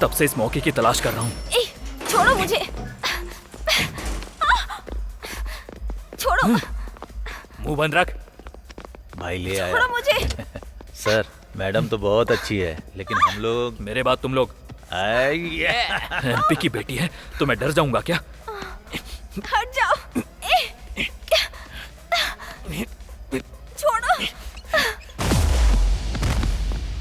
तब से इस मौके की तलाश कर रहा हूँ। छोड़ो मुझे, छोड़ो। मुंह बंद रख। भाई ले आया। छोड़ो मुझे। सर मैडम तो बहुत अच्छी है, लेकिन हम लोग मेरे बाद तुम लोग। एमपी की बेटी है तो मैं डर जाऊंगा क्या? हट जाओ। छोड़ो।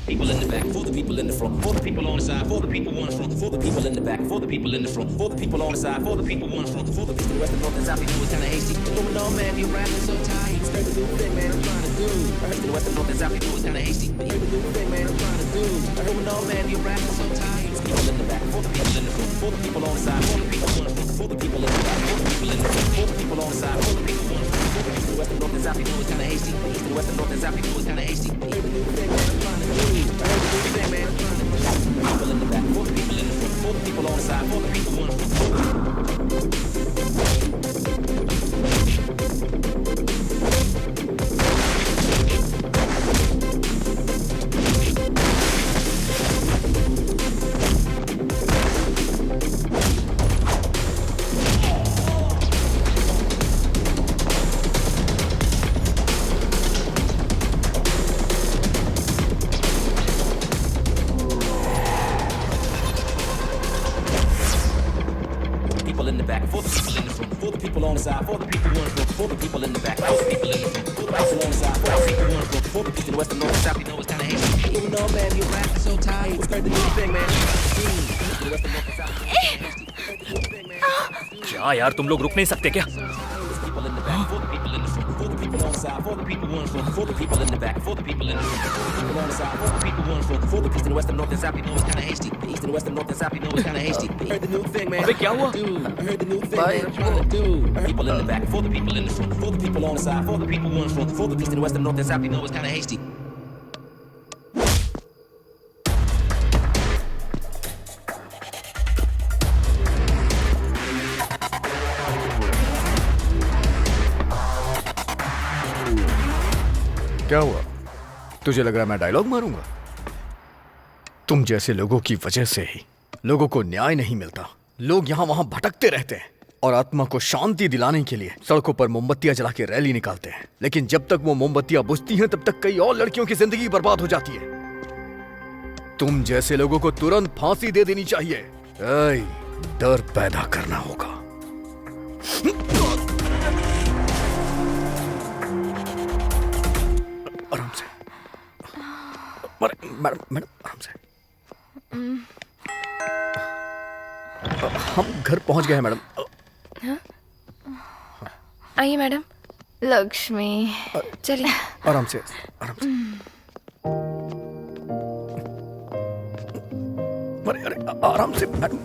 People in the back, for the people in the front, for the people on the side, for the people on the front, for the people in the back, for the people in the front, for the people on the side, for the people on the front, for the east, the west, the north, and south. You know it's kinda hasty. Going on, man, you rapping so tight. You scared to do the thing, man, I'm trying to do. I heard the west, the north, and south. You know it's kinda hasty. You heard to do the thing, man, I'm trying to do. I heard no, man, you rapping so tight. People in the back, for the people in the front, for the people on the side, for the people on the front, for the people in the back, for the people in the front, for the people on the side, for the people on the front, for the east, the west, the north, and south. You know it's kinda hasty. The east, the west, the north, and south. You know it's kinda hasty. You heard to do the thing, man, I'm trying to do. I heard to do the thing, man, I'm trying to do. People in the back, for the people in the front, for the people on the side, for the people on the front. People in the back, for the people in the front, for the people on the side, for the people on the front, for the people in the back, for the people in the front, for the people on the side, for the people on the front, for the east, the west, the north, and south. You know it's kinda hasty. Even though, man, you rapping so tight. It's crazy to do the thing, man. The west, the north, and south. क्या यार, तुम लोग रुक नहीं सकते क्या? People in the back, for the people in the front, for the people on the side, for the people on the front, for the people in the back, for the people in the front, for the people on the side, for the people on the front, for the east, the west, the north, and south. You know it's kinda hasty. The east, the west, the north, and south. You know it's kinda hasty. Heard the new thing, man. अबे क्या हुआ? I heard the new thing, man. I'm trying to do. People in the back, for the people in the front, for the people on the side, for the people on the front, for the east, the west, the north, and south. You know it's kinda hasty. क्या हुआ? तुझे लग रहा है मैं dialogue मारूंगा? तुम जैसे लोगों की वजह से ही लोगों को न्याय नहीं मिलता। लोग यहाँ वहां भटकते रहते हैं और आत्मा को शांति दिलाने के लिए सड़कों पर मोमबत्तियां जला के रैली निकालते हैं। लेकिन जब तक वो मोमबत्तियां बुझती हैं तब तक कई और लड़कियों की जिंदगी बर्बाद हो जाती है। तुम जैसे लोगों को तुरंत फांसी दे देनी चाहिए। ऐ, डर पैदा करना होगा। आराम से। मैडम मैडम आराम से। हम घर पहुंच गए हैं मैडम। आइए मैडम। लक्ष्मी, चलिए। आराम से आराम से। अरे अरे आराम से मैडम।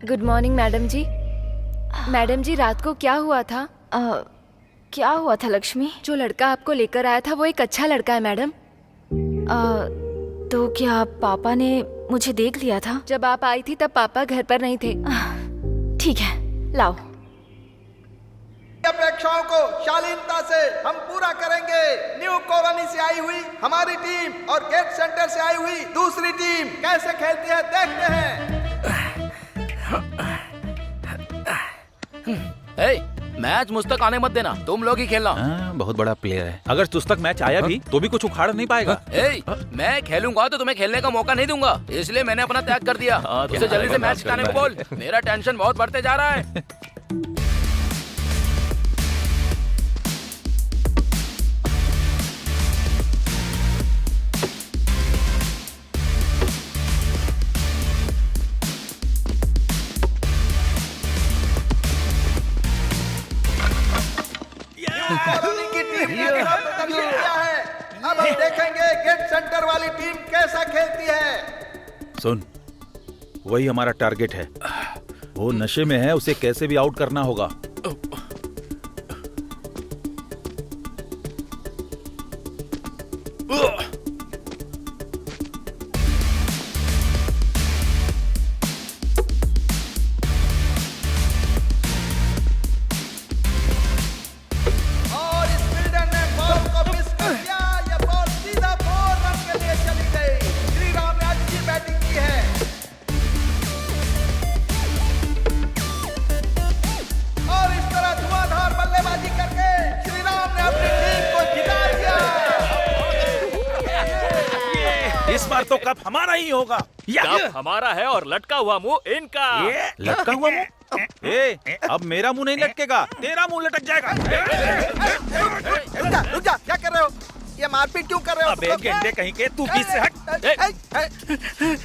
गुड मॉर्निंग मैडम जी। मैडम जी, रात को क्या हुआ था? क्या हुआ था लक्ष्मी? जो लड़का आपको लेकर आया था वो एक अच्छा लड़का है मैडम। तो क्या पापा ने मुझे देख लिया था? जब आप आई थी तब पापा घर पर नहीं थे। ठीक है, लाओ। अपेक्षाओं को शालीनता से हम पूरा करेंगे। न्यू कॉलोनी से आई हुई हमारी टीम और गेट सेंटर से आई हुई दूसरी टीम कैसे खेलती है देखते हैं। मैच मुझ तक आने मत देना, तुम लोग ही खेलना। बहुत बड़ा प्लेयर है। अगर तुझ तक मैच आया भी तो भी कुछ उखाड़ नहीं पाएगा। मैं खेलूंगा तो तुम्हें खेलने का मौका नहीं दूंगा, इसलिए मैंने अपना त्याग कर दिया। उसे जल्दी से मैच जिताने को बोल। मेरा टेंशन बहुत बढ़ते जा रहा है। कॉलोनी की टीम ने प्रदर्शन किया है। अब हम देखेंगे गेट सेंटर वाली टीम कैसा खेलती है। सुन, वही हमारा टारगेट है। वो नशे में है, उसे कैसे भी आउट करना होगा। इस बार तो कप हमारा ही होगा। कप हमारा है और लटका हुआ मुंह इनका। ये लटका हुआ मुंह? ए, अब मेरा मुंह नहीं लटकेगा, तेरा मुंह लटक जाएगा। रुक जा, क्या कर रहे हो? ये मारपीट क्यों कर रहे हो? अबे गेंडे कहीं के, तू बीच से हट।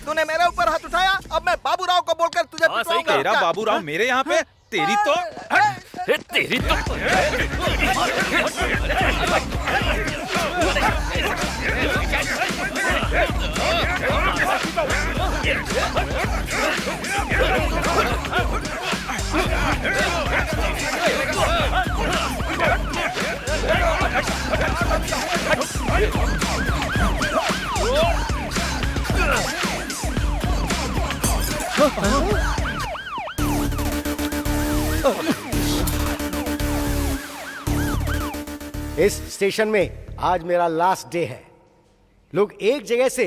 तूने मेरे ऊपर हाथ उठाया, अब मैं बाबूराव को बोलकर तुझे हाँ, सही पिटवाऊंगा। तेरा बाबूराव मेरे यहाँ पे, तेरी तो हट। तेरी तो इस स्टेशन में आज मेरा लास्ट डे है। लोग एक जगह से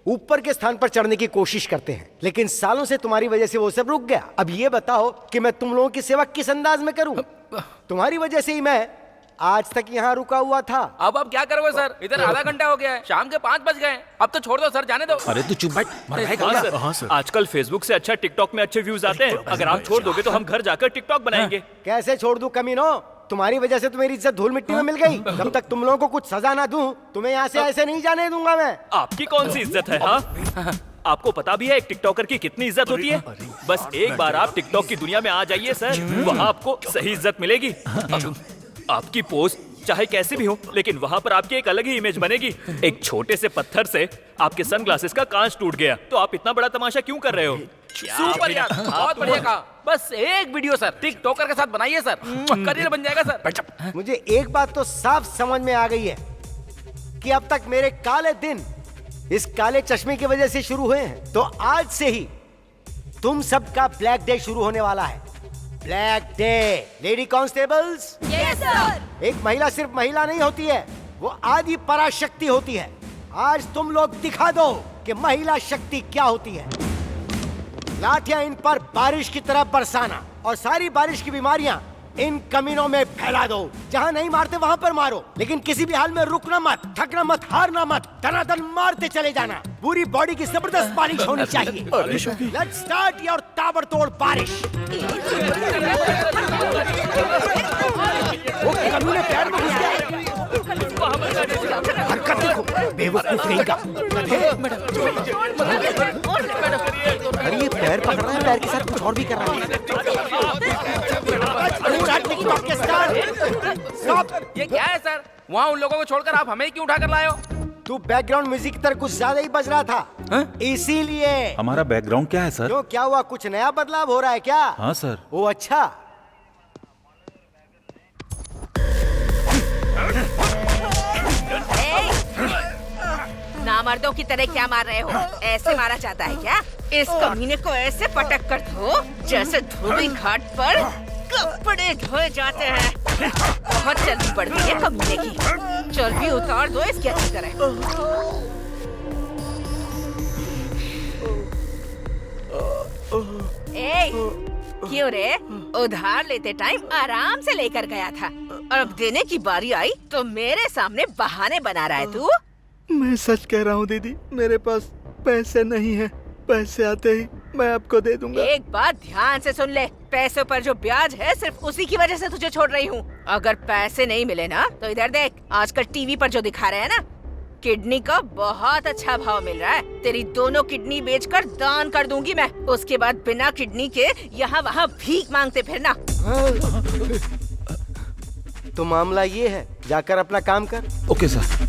ऊपर के स्थान पर चढ़ने की कोशिश करते हैं, लेकिन सालों से तुम्हारी वजह से वो सब रुक गया। अब ये बताओ कि मैं तुम लोगों की सेवा किस अंदाज में करूं? तुम्हारी वजह से ही मैं आज तक यहाँ रुका हुआ था। अब आप क्या करोगे सर? इधर आधा घंटा हो गया है, शाम के 5 बज गए। अब तो छोड़ दो सर, जाने दो। अरे तू चुप बैठ, मर जाएगा। हाँ सर, आजकल फेसबुक से अच्छा टिकटॉक में अच्छे व्यूज आते हैं। अगर आप छोड़ दोगे तो हम घर जाकर टिकटॉक बनाएंगे। कैसे छोड़ दूं कमीनो? तुम्हारी वजह से तो मेरी इज्जत धूल मिट्टी में मिल गई। जब तक तुम लोगों को कुछ सजा ना दूं, तुम्हें यहाँ से ऐसे नहीं जाने दूंगा मैं। आपकी कौन सी इज्जत है? हाँ, आपको पता भी है एक टिकटॉकर की कितनी इज्जत होती है? बस एक बार आप टिकटॉक की दुनिया में आ जाइए सर, वहाँ आपको सही इज्जत मिलेगी। आपकी पोस्ट चाहे कैसे भी हो, लेकिन वहाँ पर आपकी एक अलग ही इमेज बनेगी। एक छोटे से पत्थर से आपके सनग्लासेस का कांच टूट गया, तो आप इतना बड़ा तमाशा क्यों कर रहे हो? सुपर यार, बहुत बढ़िया कहा। बस एक वीडियो सर टिकटॉकर के साथ बनाइए सर, करियर बन जाएगा सर। मुझे एक बात तो साफ समझ में आ गई है कि अब तक मेरे काले दिन इस काले चश्मे की वजह से शुरू हुए हैं, तो आज से ही तुम सबका ब्लैक डे शुरू होने वाला है। Black day. Lady constables, yes sir. एक महिला सिर्फ महिला नहीं होती है, वो आदि पराशक्ति होती है। आज तुम लोग दिखा दो कि महिला शक्ति क्या होती है। लाठियां इन पर बारिश की तरह बरसाना और सारी बारिश की बीमारियां इन कमीनों में फैला दो। जहां नहीं मारते वहां पर मारो, लेकिन किसी भी हाल में रुकना मत, थकना मत, हारना मत, दनादन मारते चले जाना। पूरी बॉडी की जबरदस्त बारिश होनी चाहिए। लेट्स स्टार्ट योर ताबड़तोड़ बारिश। वो कमीने पैर में घुस गया। हरकत देखो, बेवकूफ नहीं का। अरे ये पैर पकड़ रहा है, पैर के साथ कुछ और भी कर रहा है। ये क्या है सर? वहाँ उन लोगों को छोड़कर आप हमें क्यों उठा कर लाए हो? तू बैकग्राउंड म्यूजिक की तरह कुछ ज्यादा ही बज रहा था, इसीलिए। हमारा बैकग्राउंड क्या है सर? क्यों, क्या हुआ? कुछ नया बदलाव हो रहा है क्या? हाँ सर। ओ अच्छा। नामर्दों की तरह क्या मार रहे हो? ऐसे मारा जाता है क्या? इस कमीने को ऐसे पटक कर दो जैसे धोबी घाट पर कपड़े धोए जाते हैं। बहुत चर्बी बढ़ती है कमीने की, चर्बी उतार दो इसकी अच्छी तरह। ए, क्यों रे? उधार लेते टाइम आराम से लेकर गया था, और अब देने की बारी आई तो मेरे सामने बहाने बना रहा है तू। मैं सच कह रहा हूँ दीदी, मेरे पास पैसे नहीं है। पैसे आते ही मैं आपको दे दूंगा। एक बात ध्यान से सुन ले, पैसों पर जो ब्याज है सिर्फ उसी की वजह से तुझे छोड़ रही हूँ। अगर पैसे नहीं मिले ना तो इधर देख, आजकल टीवी पर जो दिखा रहे हैं ना, किडनी का बहुत अच्छा भाव मिल रहा है। तेरी दोनों किडनी बेचकर दान कर दूंगी मैं। उसके बाद बिना किडनी के यहाँ वहाँ भीख मांगते फिरना। तो मामला ये है, जाकर अपना काम कर। Okay sir.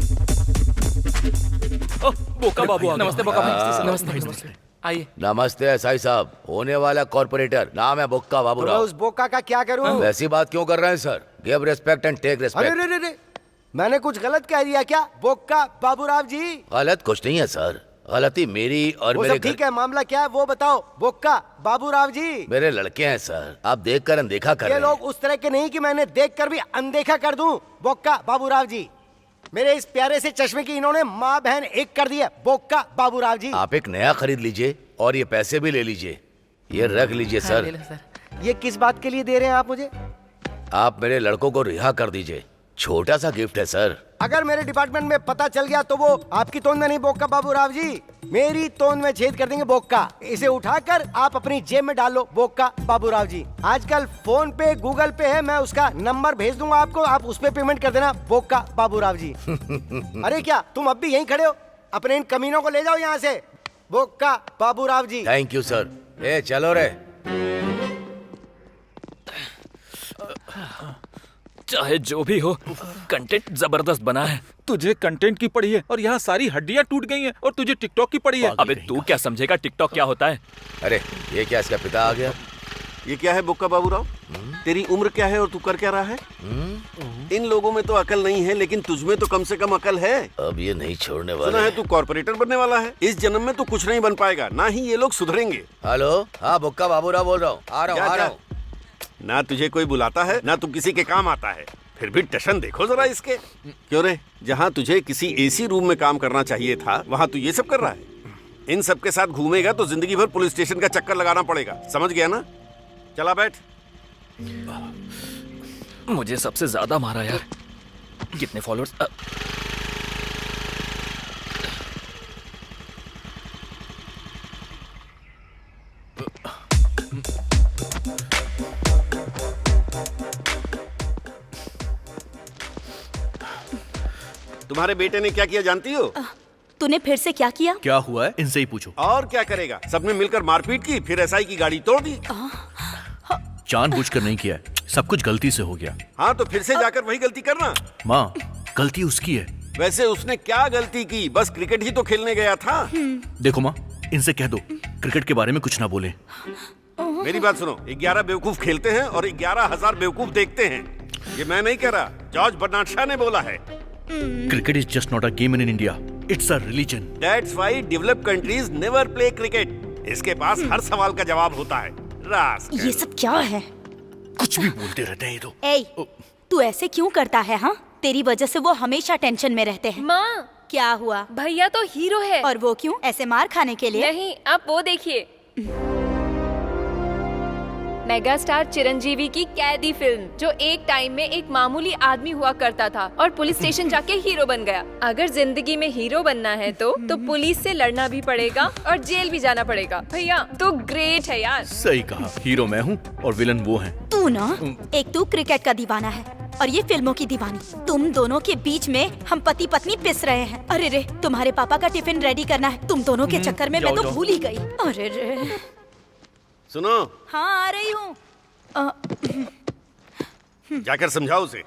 बोका बाबू, नमस्ते बोका भाई। नमस्ते। आइए। नमस्ते एसआई साहब, होने वाला कॉर्पोरेटर, नाम है बोक्का तो मैं बाबूराव। उस बोका का क्या करूँ? वैसी बात क्यों कर रहे हैं sir? Give respect and take अरे रिस्पेक्ट। रे रे रे, मैंने कुछ गलत कह दिया क्या? बोका बाबूराव जी। गलत कुछ नहीं है सर, गलती मेरी और वो मेरे सब ठीक है, मामला क्या है वो बताओ। बोका बाबूराव जी, मेरे लड़के हैं सर, आप देख कर अनदेखा कर ये रहे लोग हैं। उस तरह के नहीं कि मैंने देखकर भी अनदेखा कर दूं। बोका बाबूराव जी, मेरे इस प्यारे से चश्मे की इन्होंने माँ बहन एक कर दी है। बोका बाबूराव जी, आप एक नया खरीद लीजिए और ये पैसे भी ले लीजिए, ये रख लीजिए सर। ये किस बात के लिए दे रहे हैं आप मुझे? आप मेरे लड़कों को रिहा कर दीजिए। छोटा सा गिफ्ट है सर। अगर मेरे डिपार्टमेंट में पता चल गया तो वो आपकी तोंद में नहीं बोक्का बाबूराव जी, मेरी तोंद में छेद कर देंगे बोक्का। इसे उठाकर आप अपनी जेब में डाल लो बोक्का बाबूराव जी। आजकल फोन पे गूगल पे है, मैं उसका नंबर भेज दूंगा आपको, आप उस पे पेमेंट कर देना बोक्का बाबूराव जी। अरे क्या तुम अब भी यहीं खड़े हो? अपने इन कमीनों को ले जाओ यहाँ से, Bokka Baburao ji. Thank you sir. ए चलो रे। चाहे जो भी हो, कंटेंट जबरदस्त बना है। तुझे कंटेंट की पड़ी है और यहाँ सारी हड्डियाँ टूट गई हैं और तुझे टिकटॉक की पड़ी है। अबे तू क्या समझेगा टिकटॉक क्या होता है? अरे ये क्या, इसका पिता आ गया? ये क्या है बुक्का बाबूराव? तेरी उम्र क्या है और तू कर क्या रहा है? इन लोगों में तो अकल नहीं है, लेकिन तुझमें तो कम से कम अकल है। अब ये नहीं छोड़ने वाला। सुना है तू कॉर्पोरेटर बनने वाला है। इस जन्म में तो कुछ नहीं बन पाएगा, ना ही ये लोग सुधरेंगे। हेलो, हाँ बुक्का बाबूराव बोल रहा हूँ। आ रहा हूँ। ना तुझे कोई बुलाता है ना तू किसी के काम आता है, फिर भी टशन देखो जरा इसके। क्यों रे, जहाँ तुझे किसी एसी रूम में काम करना चाहिए था वहाँ तू ये सब कर रहा है। इन सब के साथ घूमेगा तो जिंदगी भर पुलिस स्टेशन का चक्कर लगाना पड़ेगा, समझ गया ना? चला बैठ। मुझे सबसे ज्यादा मारा यार। कितने फॉलोअर्स? तुम्हारे बेटे ने क्या किया जानती हो? तूने फिर से क्या किया? क्या हुआ है इनसे ही पूछो। और क्या करेगा, सबने मिलकर मारपीट की, फिर एसआई की गाड़ी तोड़ दी। जानबूझकर नहीं किया है, सब कुछ गलती से हो गया। हाँ तो फिर से जाकर वही गलती करना। माँ, गलती उसकी है। वैसे उसने क्या गलती की, बस क्रिकेट ही तो खेलने गया था। देखो माँ, इनसे कह दो क्रिकेट के बारे में कुछ ना बोले। मेरी बात सुनो, 11 बेवकूफ खेलते हैं और 11,000 बेवकूफ देखते हैं। ये मैं नहीं कह रहा, जॉर्ज बर्नार्ड शॉ ने बोला है। Cricket is just not a game in India, it's a religion. That's why developed countries never play cricket. इसके पास हर सवाल का जवाब होता है। ये सब क्या है? कुछ भी बोलते रहते हैं ये तो। ए, तू ऐसे क्यों करता है? हाँ, तेरी वजह से वो हमेशा टेंशन में रहते हैं। माँ, क्या हुआ? भैया तो हीरो है। और वो क्यों? ऐसे मार खाने के लिए? नहीं, आप वो देखिए, मेगा स्टार चिरंजीवी की कैदी फिल्म, जो एक टाइम में एक मामूली आदमी हुआ करता था और पुलिस स्टेशन जाके हीरो बन गया। अगर जिंदगी में हीरो बनना है तो पुलिस से लड़ना भी पड़ेगा और जेल भी जाना पड़ेगा। भैया तो ग्रेट है यार। सही कहा, हीरो मैं हूँ और विलन वो हैं। तू ना, एक तू क्रिकेट का दीवाना है और ये फिल्मों की दीवानी। तुम दोनों के बीच में हम पति पत्नी पिस रहे हैं। अरे रे, तुम्हारे पापा का टिफिन रेडी करना है। तुम दोनों के चक्कर में मैं तो भूल ही गई। अरे रे। सुनो। हाँ, आ रही हूँ। जाकर समझाओ उसे।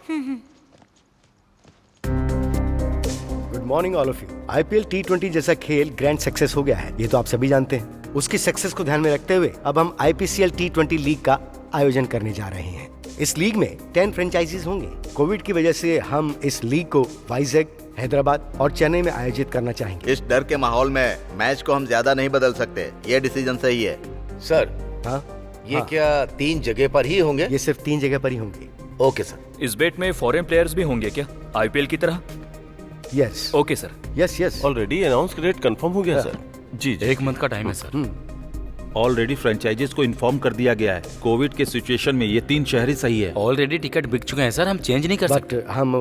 Good morning all of you. IPL T20 जैसा खेल ग्रैंड सक्सेस हो गया है, ये तो आप सभी जानते हैं। उसकी सक्सेस को ध्यान में रखते हुए अब हम IPCL T20 लीग का आयोजन करने जा रहे हैं। इस लीग में 10 फ्रेंचाइजीज होंगे। कोविड की वजह से हम इस लीग को वाइजैक, हैदराबाद और चेन्नई में आयोजित करना चाहेंगे। इस डर के माहौल में मैच को हम ज्यादा नहीं बदल सकते, ये डिसीजन सही है। सर, हाँ, ये क्या 3 जगह पर ही होंगे? ये सिर्फ 3 जगह पर ही होंगे। Okay sir. इस बेट में फॉरेन प्लेयर्स भी होंगे क्या, IPL की तरह? Yes. Okay sir. Yes. Already announce date confirm हो गया सर। जी, 1 मंथ का टाइम है सर। ऑलरेडी फ्रेंचाइजीज को इन्फॉर्म कर दिया गया है। कोविड के सिचुएशन में ये 3 शहर ही सही है। ऑलरेडी टिकट बिक चुके हैं सर, हम चेंज नहीं कर सकते। बट हम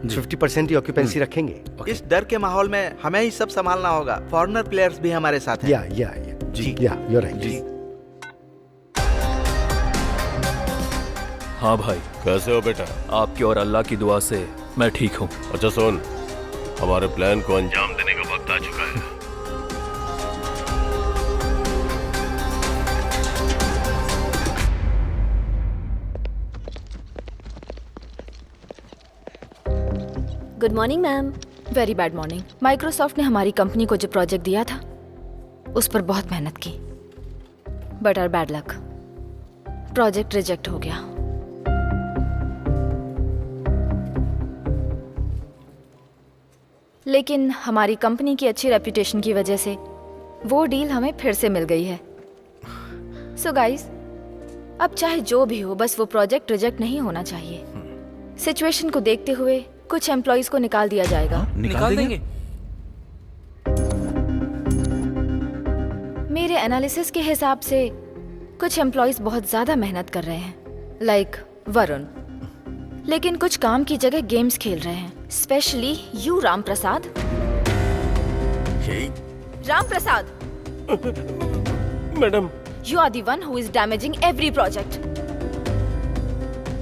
50% ही ऑक्यूपेंसी रखेंगे। इस डर के माहौल में हमें ही सब संभालना होगा। फॉरेनर प्लेयर्स भी हमारे साथ हैं। या जी, या यू आर राइट जी। हाँ भाई, कैसे हो बेटा? आपकी और अल्लाह की दुआ से मैं ठीक हूँ। अच्छा सुन, हमारे प्लान को अंजाम देने का वक्त आ चुका है। Good morning ma'am. Very bad morning. Microsoft ने हमारी कंपनी को जो प्रोजेक्ट दिया था उस पर बहुत मेहनत की, but our bad luck, project reject हो गया। लेकिन हमारी कंपनी की अच्छी रेपुटेशन की वजह से वो डील हमें फिर से मिल गई है। सो गाइस, अब चाहे जो भी हो, बस वो प्रोजेक्ट रिजेक्ट नहीं होना चाहिए। सिचुएशन को देखते हुए कुछ एम्प्लॉइज को निकाल दिया जाएगा। निकाल देंगे? मेरे एनालिसिस के हिसाब से कुछ एम्प्लॉइज बहुत ज्यादा मेहनत कर रहे हैं, लाइक वरुण। लेकिन कुछ काम की जगह गेम्स खेल रहे हैं, specially you Ram Prasad. Ram Prasad, madam, you are the one who is damaging every project.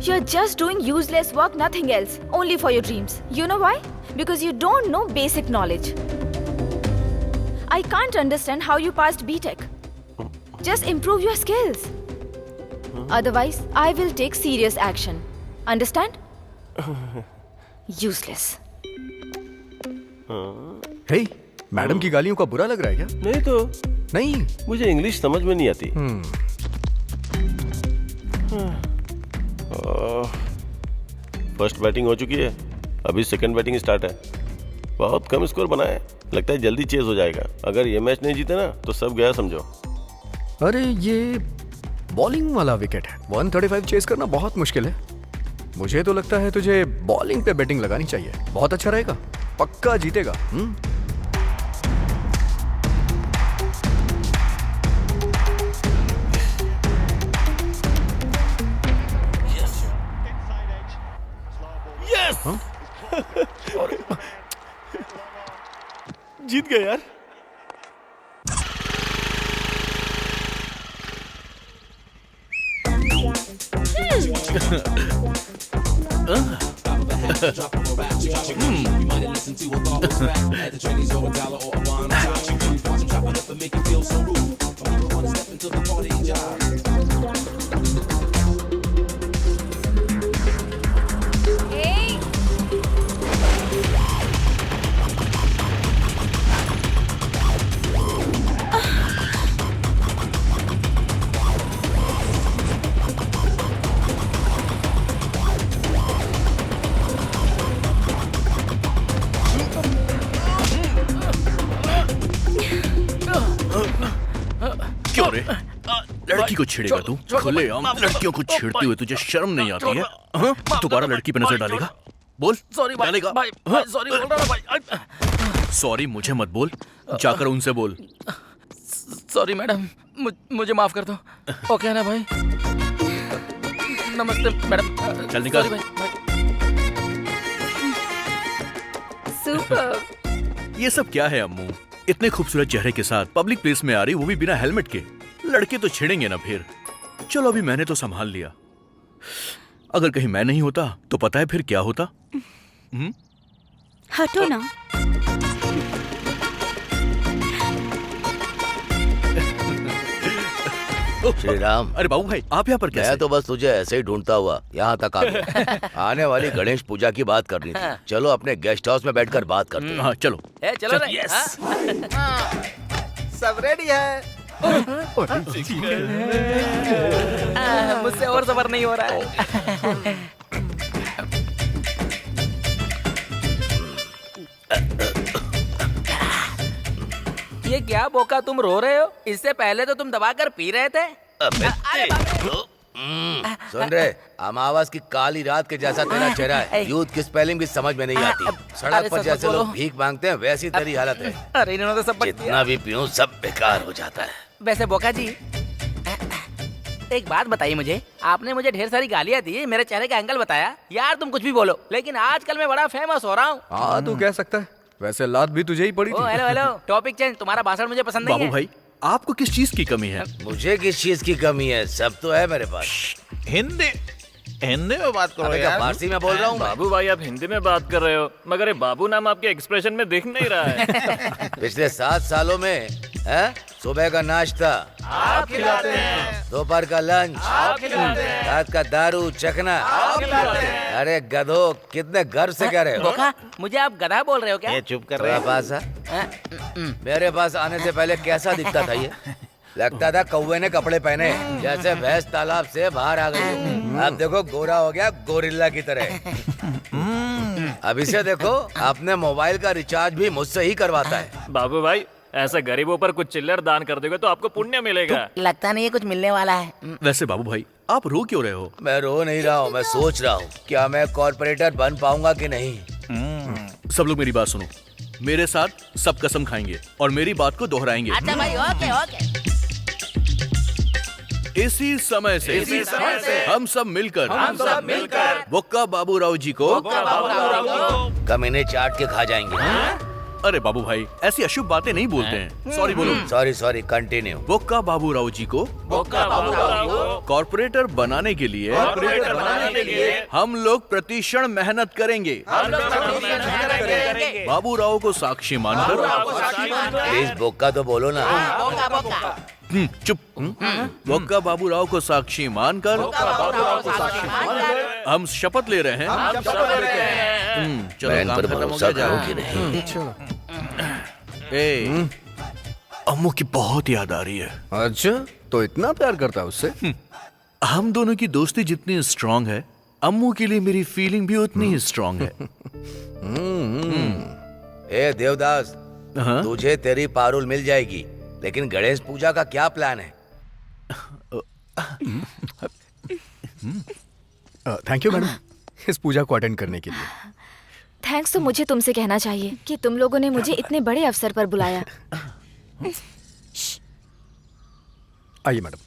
You are just doing useless work, nothing else, only for your dreams. You know why? Because you don't know basic knowledge. I can't understand how you passed BTech. Just improve your skills. Otherwise, I will take serious action. Understand? Useless. Hey, madam की गालियों का बुरा लग रहा है क्या? नहीं तो नहीं, मुझे इंग्लिश समझ में नहीं आती। फर्स्ट बैटिंग हो चुकी है, अभी सेकंड बैटिंग स्टार्ट है। बहुत कम स्कोर बना है, लगता है जल्दी चेज हो जाएगा। अगर ये मैच नहीं जीते ना तो सब गया समझो। अरे ये बॉलिंग वाला विकेट है, 135 चेस करना बहुत मुश्किल है। मुझे तो लगता है तुझे बॉलिंग पे बैटिंग लगानी चाहिए, बहुत अच्छा रहेगा, पक्का जीतेगा। जीत गए यार। क्यों रे? लड़की को छेड़ेगा तू? खुलेआम लड़कियों को छेड़ते हुए तुझे शर्म नहीं आती है? दोबारा लड़की पे नजर डालेगा? बोल। सॉरी भाई, डालेगा? भाई सॉरी बोल रहा भाई। सॉरी मुझे मत बोल, जाकर उनसे बोल। सॉरी मैडम, मुझे माफ कर दो। ओके ना भाई? नमस्ते मैडम। चल निकल। सुपर। ये सब क्या है अम्मू? इतने खूबसूरत चेहरे के साथ पब्लिक प्लेस में आ रही, वो भी बिना हेलमेट के। लड़के तो छेड़ेंगे ना फिर। चलो अभी मैंने तो संभाल लिया, अगर कहीं मैं नहीं होता तो पता है फिर क्या होता? हटो ना। श्री राम। अरे बाबू भाई, आप यहाँ पर कैसे? मैं तो बस तुझे ऐसे ही ढूंढता हुआ यहाँ तक आ गया। आने वाली गणेश पूजा की बात करनी थी। चलो अपने गेस्ट हाउस में बैठकर बात करते हैं। हाँ चलो। चलो रे। यस। सब रेडी है। मुझसे और सबर नहीं हो रहा है। ये क्या बोका, तुम रो रहे हो? इससे पहले तो तुम दबाकर पी रहे थे। सुन रहे, अमावस की काली रात के जैसा तेरा चेहरा है। यूथ की स्पेलिंग भी समझ में नहीं आती। सड़क पर जैसे लोग भीख मांगते हैं वैसी तेरी हालत है। अरे इन्होंने तो सब जितना भी पीऊं सब बेकार हो जाता है। वैसे बोका जी, एक बात बताइए मुझे, आपने मुझे ढेर सारी गालियाँ दी, मेरे चेहरे का एंगल बताया। यार तुम कुछ भी बोलो, लेकिन आजकल मैं बड़ा फेमस हो रहा हूँ। हाँ तू कह सकता है, वैसे लात भी तुझे ही पड़ी थी। Hello hello, topic change. तुम्हारा भाषण मुझे पसंद नहीं है। बाबू भाई, आपको किस चीज की कमी है? मुझे किस चीज की कमी है? सब तो है मेरे पास। हिंदी में बात करो यार। फारसी में बोल रहा हूँ। बाबू भाई आप हिंदी में बात कर रहे हो, मगर ये बाबू नाम आपके एक्सप्रेशन में दिख नहीं रहा है। पिछले 7 सालों में सुबह का नाश्ता आप खिलाते हैं, दोपहर का लंच आप खिलाते हैं, रात का दारू चखना आप खिलाते हैं। अरे गधो, कितने गर्व से कह रहे हो? बोका, मुझे आप गधा बोल रहे हो क्या? ये चुप कर रहे पास मेरे पास आने से पहले कैसा दिखता था ये? लगता था कौवे ने कपड़े पहने, जैसे भैंस तालाब से बाहर आ गई। अब देखो गोरा हो गया गोरिल्ला की तरह। अब इसे देखो, अपने मोबाइल का रिचार्ज भी मुझसे ही करवाता है। बाबू भाई, ऐसे गरीबों पर कुछ चिल्लर दान कर दोगे तो आपको पुण्य मिलेगा। लगता नहीं है कुछ मिलने वाला है। वैसे बाबू भाई, आप रो क्यों रहे हो? मैं रो नहीं रहा हूँ, मैं सोच रहा हूँ क्या मैं कॉर्पोरेटर बन पाऊंगा कि नहीं। सब लोग मेरी बात सुनो, मेरे साथ सब कसम खाएंगे और मेरी बात को दोहराएंगे। अच्छा भाई, ओके ओके। इसी समय से हम सब मिलकर बुक्का बाबूराव जी को कमीने चाट के खा जाएंगे। अरे बाबू भाई, ऐसी अशुभ बातें नहीं बोलते हैं। सॉरी बोलो। Sorry continue. बुक्का बाबूराव जी को कॉर्पोरेटर बनाने के लिए हम लोग प्रतिक्षण मेहनत करेंगे। बाबूराव को साक्षी मानकर। प्लीज बुक्का तो बोलो ना। चुप। बुक्का बाबूराव को साक्षी मानकर हम शपथ ले रहे हैं। चलो काम खत्म हो गया। अम्मू की बहुत याद आ रही है। अच्छा, तो इतना प्यार करता है उससे? हम दोनों की दोस्ती जितनी स्ट्रांग है, अम्मू के लिए मेरी फीलिंग भी उतनी ही स्ट्रांग है। ए देवदास, तुझे तेरी पारुल मिल जाएगी, लेकिन गणेश पूजा का क्या प्लान है? थैंक यू मैडम इस पूजा को अटेंड करने के लिए। थैंक्स तो मुझे तुमसे कहना चाहिए कि तुम लोगों ने मुझे इतने बड़े अवसर पर बुलाया। आइए मैडम।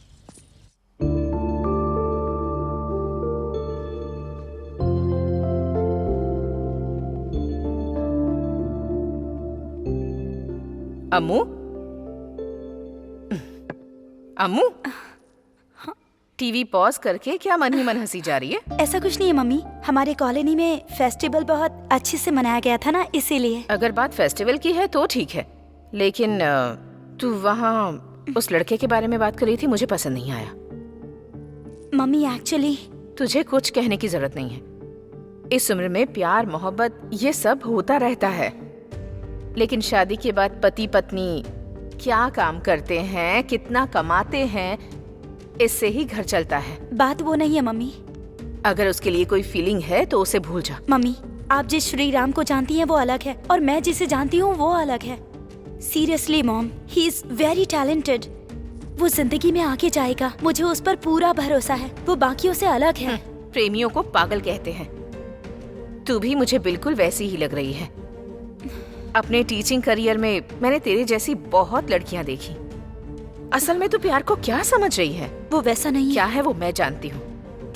अम्मू, अम्मू, टीवी पॉज करके क्या मन ही मन हंसी जा रही है? ऐसा कुछ नहीं है मम्मी, हमारे कॉलोनी में फेस्टिवल बहुत अच्छे से मनाया गया था ना, इसीलिए। अगर बात फेस्टिवल की है तो ठीक है, लेकिन तू वहाँ उस लड़के के बारे में बात कर रही थी, मुझे पसंद नहीं आया। मम्मी एक्चुअली तुझे कुछ कहने की जरूरत नहीं है। इस उम्र में प्यार मोहब्बत ये सब होता रहता है, लेकिन शादी के बाद पति पत्नी क्या काम करते हैं, कितना कमाते हैं, इससे ही घर चलता है। बात वो नहीं है मम्मी। अगर उसके लिए कोई फीलिंग है तो उसे भूल जा। मम्मी, आप जिस श्री राम को जानती हैं वो अलग है, और मैं जिसे जानती हूँ वो अलग है। Seriously mom, he is very talented. वो जिंदगी में आगे जाएगा, मुझे उस पर पूरा भरोसा है। वो बाकियों से अलग है। प्रेमियों को पागल कहते हैं। तू भी मुझे बिल्कुल वैसी ही लग रही है। अपने टीचिंग करियर में मैंने तेरे जैसी बहुत लड़कियां देखी। असल में तू प्यार को क्या समझ रही है? वो वैसा नहीं क्या है वो मैं जानती हूँ।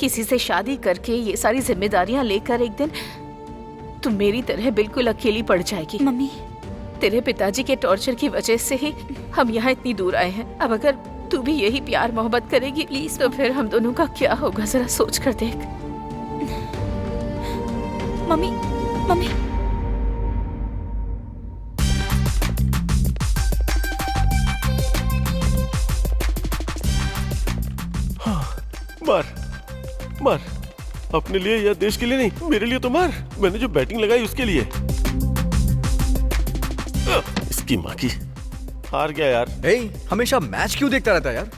किसी से शादी करके ये सारी जिम्मेदारियां लेकर एक दिन तू मेरी तरह बिल्कुल अकेली पड़ जाएगी। मम्मी, तेरे पिताजी के टॉर्चर की वजह से ही हम यहाँ इतनी दूर आए हैं। अब अगर तू भी यही प्यार मोहब्बत करेगी प्लीज, तो फिर हम दोनों का क्या होगा, जरा सोच कर देख। मम्मी, मम्मी, मार मार, अपने लिए या देश के लिए नहीं, मेरे लिए तो मार। मैंने जो बैटिंग लगाई उसके लिए। इसकी माँ की, हार गया यार। हमेशा मैच क्यों देखता रहता है यार?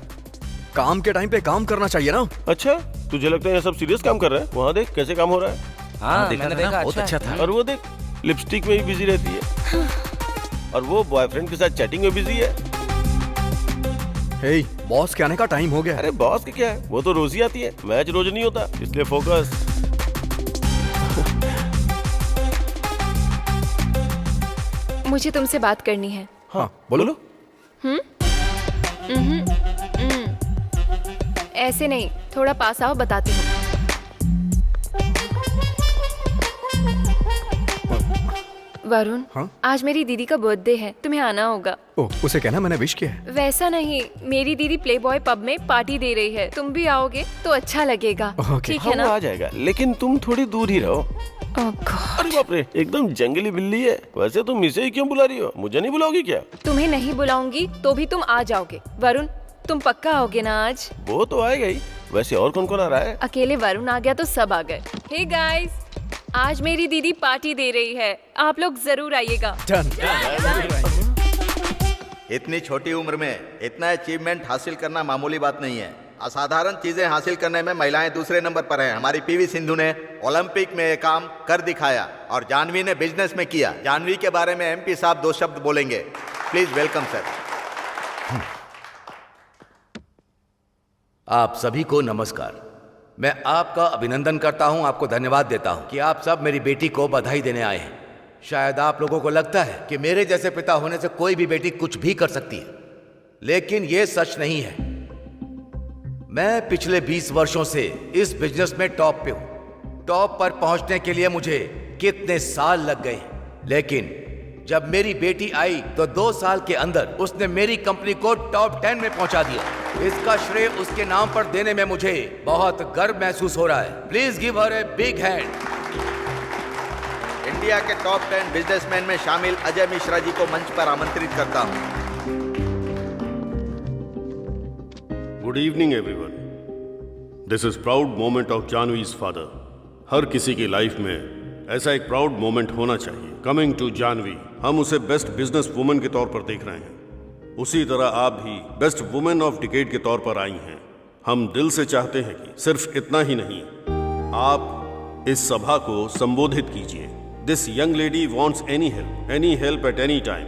काम के टाइम पे काम करना चाहिए ना। अच्छा, तुझे लगता है ये सब सीरियस काम कर रहा है? वहाँ देख कैसे काम हो रहा है। हाँ, मैंने देखा, बहुत अच्छा था। और वो देख लिपस्टिक में ही बिजी रहती है, और वो बॉयफ्रेंड के साथ चैटिंग में बिजी है। बॉस के आने का टाइम हो गया। अरे बॉस के क्या है, वो तो रोज ही आती है, मैच रोज नहीं होता, इसलिए फोकस। मुझे तुमसे बात करनी है। हाँ बोलो। ऐसे नहीं, थोड़ा पास आओ, बताती हूँ। वरुण, आज मेरी दीदी का बर्थडे है, तुम्हें आना होगा। उसे कहना मैंने विश किया है। वैसा नहीं, मेरी दीदी प्लेबॉय पब में पार्टी दे रही है, तुम भी आओगे तो अच्छा लगेगा। ठीक है ना? आ जाएगा, लेकिन तुम थोड़ी दूर ही रहो। अरे बाप रे, एकदम जंगली बिल्ली है। वैसे तुम इसे ही क्यों बुला रही हो? मुझे नहीं बुलाओगी क्या? तुम्हें नहीं बुलाऊंगी तो भी तुम आ जाओगे। वरुण, तुम पक्का आओगे ना आज? वो तो आएगा ही। वैसे और कौन कौन आ रहा है? अकेले वरुण आ गया तो सब आ गए। हे गाइस, आज मेरी दीदी पार्टी दे रही है, आप लोग जरूर आइएगा। इतनी छोटी उम्र में इतना अचीवमेंट हासिल करना मामूली बात नहीं है। असाधारण चीजें हासिल करने में महिलाएं दूसरे नंबर पर हैं। हमारी पीवी सिंधु ने ओलंपिक में ये काम कर दिखाया और जानवी ने बिजनेस में किया। जानवी के बारे में एमपी साहब 2 शब्द बोलेंगे, प्लीज वेलकम सर। आप सभी को नमस्कार। मैं आपका अभिनंदन करता हूं, आपको धन्यवाद देता हूं कि आप सब मेरी बेटी को बधाई देने आए हैं। शायद आप लोगों को लगता है कि मेरे जैसे पिता होने से कोई भी बेटी कुछ भी कर सकती है, लेकिन यह सच नहीं है। मैं पिछले 20 वर्षों से इस बिजनेस में टॉप पे हूं। टॉप पर पहुंचने के लिए मुझे कितने साल लग गए, लेकिन जब मेरी बेटी आई तो 2 साल के अंदर उसने मेरी कंपनी को टॉप 10 में पहुंचा दिया। इसका श्रेय उसके नाम पर देने में मुझे बहुत गर्व महसूस हो रहा है। Please give her a big hand. India के टॉप 10 बिजनेसमैन में शामिल अजय मिश्रा जी को मंच पर आमंत्रित करता हूं। Good evening everyone. This is proud moment of जानवीज फादर। हर किसी की लाइफ में ऐसा एक प्राउड मोमेंट होना चाहिए। कमिंग टू जानवी, हम उसे बेस्ट बिजनेस वुमेन के तौर पर देख रहे हैं। उसी तरह आप भी बेस्ट वुमेन ऑफ डिकेड के तौर पर आई हैं। हम दिल से चाहते हैं कि सिर्फ इतना ही नहीं, आप इस सभा को संबोधित कीजिए। This young lady wants any help at any time.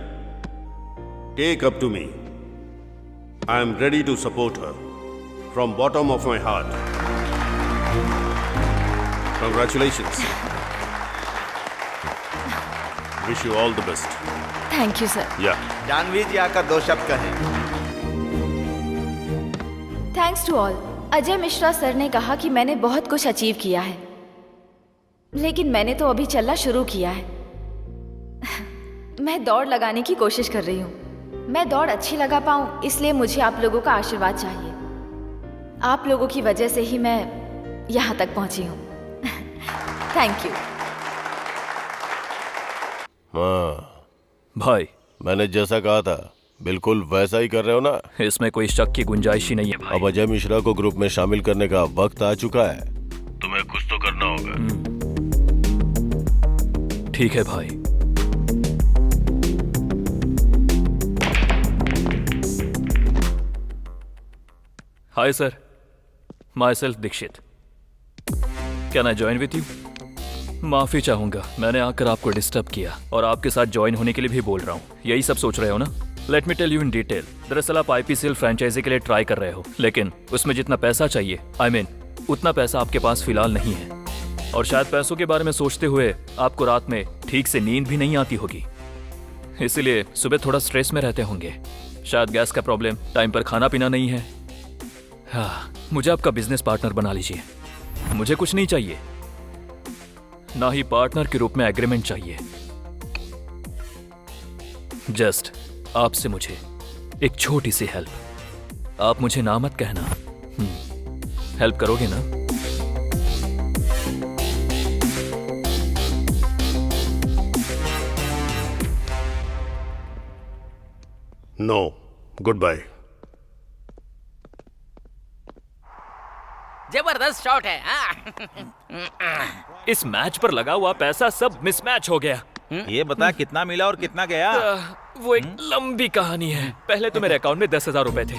Take up to me. I am ready to support her from bottom of my heart. Congratulations. Wish you all the best. Thank you sir. या जानवी जी आकर 2 शब्द कहें। Thanks to all. Ajay Mishra sir ने कहा कि मैंने बहुत कुछ अचीव किया है, लेकिन मैंने तो अभी चलना शुरू किया है। मैं दौड़ लगाने की कोशिश कर रही हूँ। मैं दौड़ अच्छी लगा पाऊँ, इसलिए मुझे आप लोगों का आशीर्वाद चाहिए। आप लोगों की वजह से ही मैं यहाँ तक पहुँची हूँ। Thank you. हाँ भाई, मैंने जैसा कहा था बिल्कुल वैसा ही कर रहे हो ना? इसमें कोई शक की गुंजाइश ही नहीं है भाई। अब अजय मिश्रा को ग्रुप में शामिल करने का वक्त आ चुका है। तुम्हें कुछ तो करना होगा। ठीक है भाई। Hi sir, myself Dikshit. Can I join with you? माफी चाहूंगा, मैंने आकर आपको डिस्टर्ब किया और आपके साथ ज्वाइन होने के लिए भी बोल रहा हूँ। यही सब सोच रहे हो ना? Let me tell you in detail. दरअसल आप IPCL फ्रेंचाइजी के लिए ट्राई कर रहे हो, लेकिन उसमें जितना पैसा चाहिए, उतना पैसा आपके पास फिलहाल नहीं है। और शायद पैसों के बारे में सोचते हुए आपको रात में ठीक से नींद भी नहीं आती होगी, इसीलिए सुबह थोड़ा स्ट्रेस में रहते होंगे। शायद गैस का प्रॉब्लम, टाइम पर खाना पीना नहीं है। हाँ, मुझे आपका बिजनेस पार्टनर बना लीजिए। मुझे कुछ नहीं चाहिए, ना ही पार्टनर के रूप में एग्रीमेंट चाहिए। जस्ट आपसे मुझे एक छोटी सी हेल्प। आप मुझे ना मत कहना। हेल्प करोगे ना? No, goodbye. जबरदस्त शॉट है। इस मैच पर लगा हुआ पैसा सब मिसमैच हो गया। ये बता कितना मिला और कितना गया? वो एक लंबी कहानी है। पहले तो मेरे अकाउंट में 10,000 रुपए थे,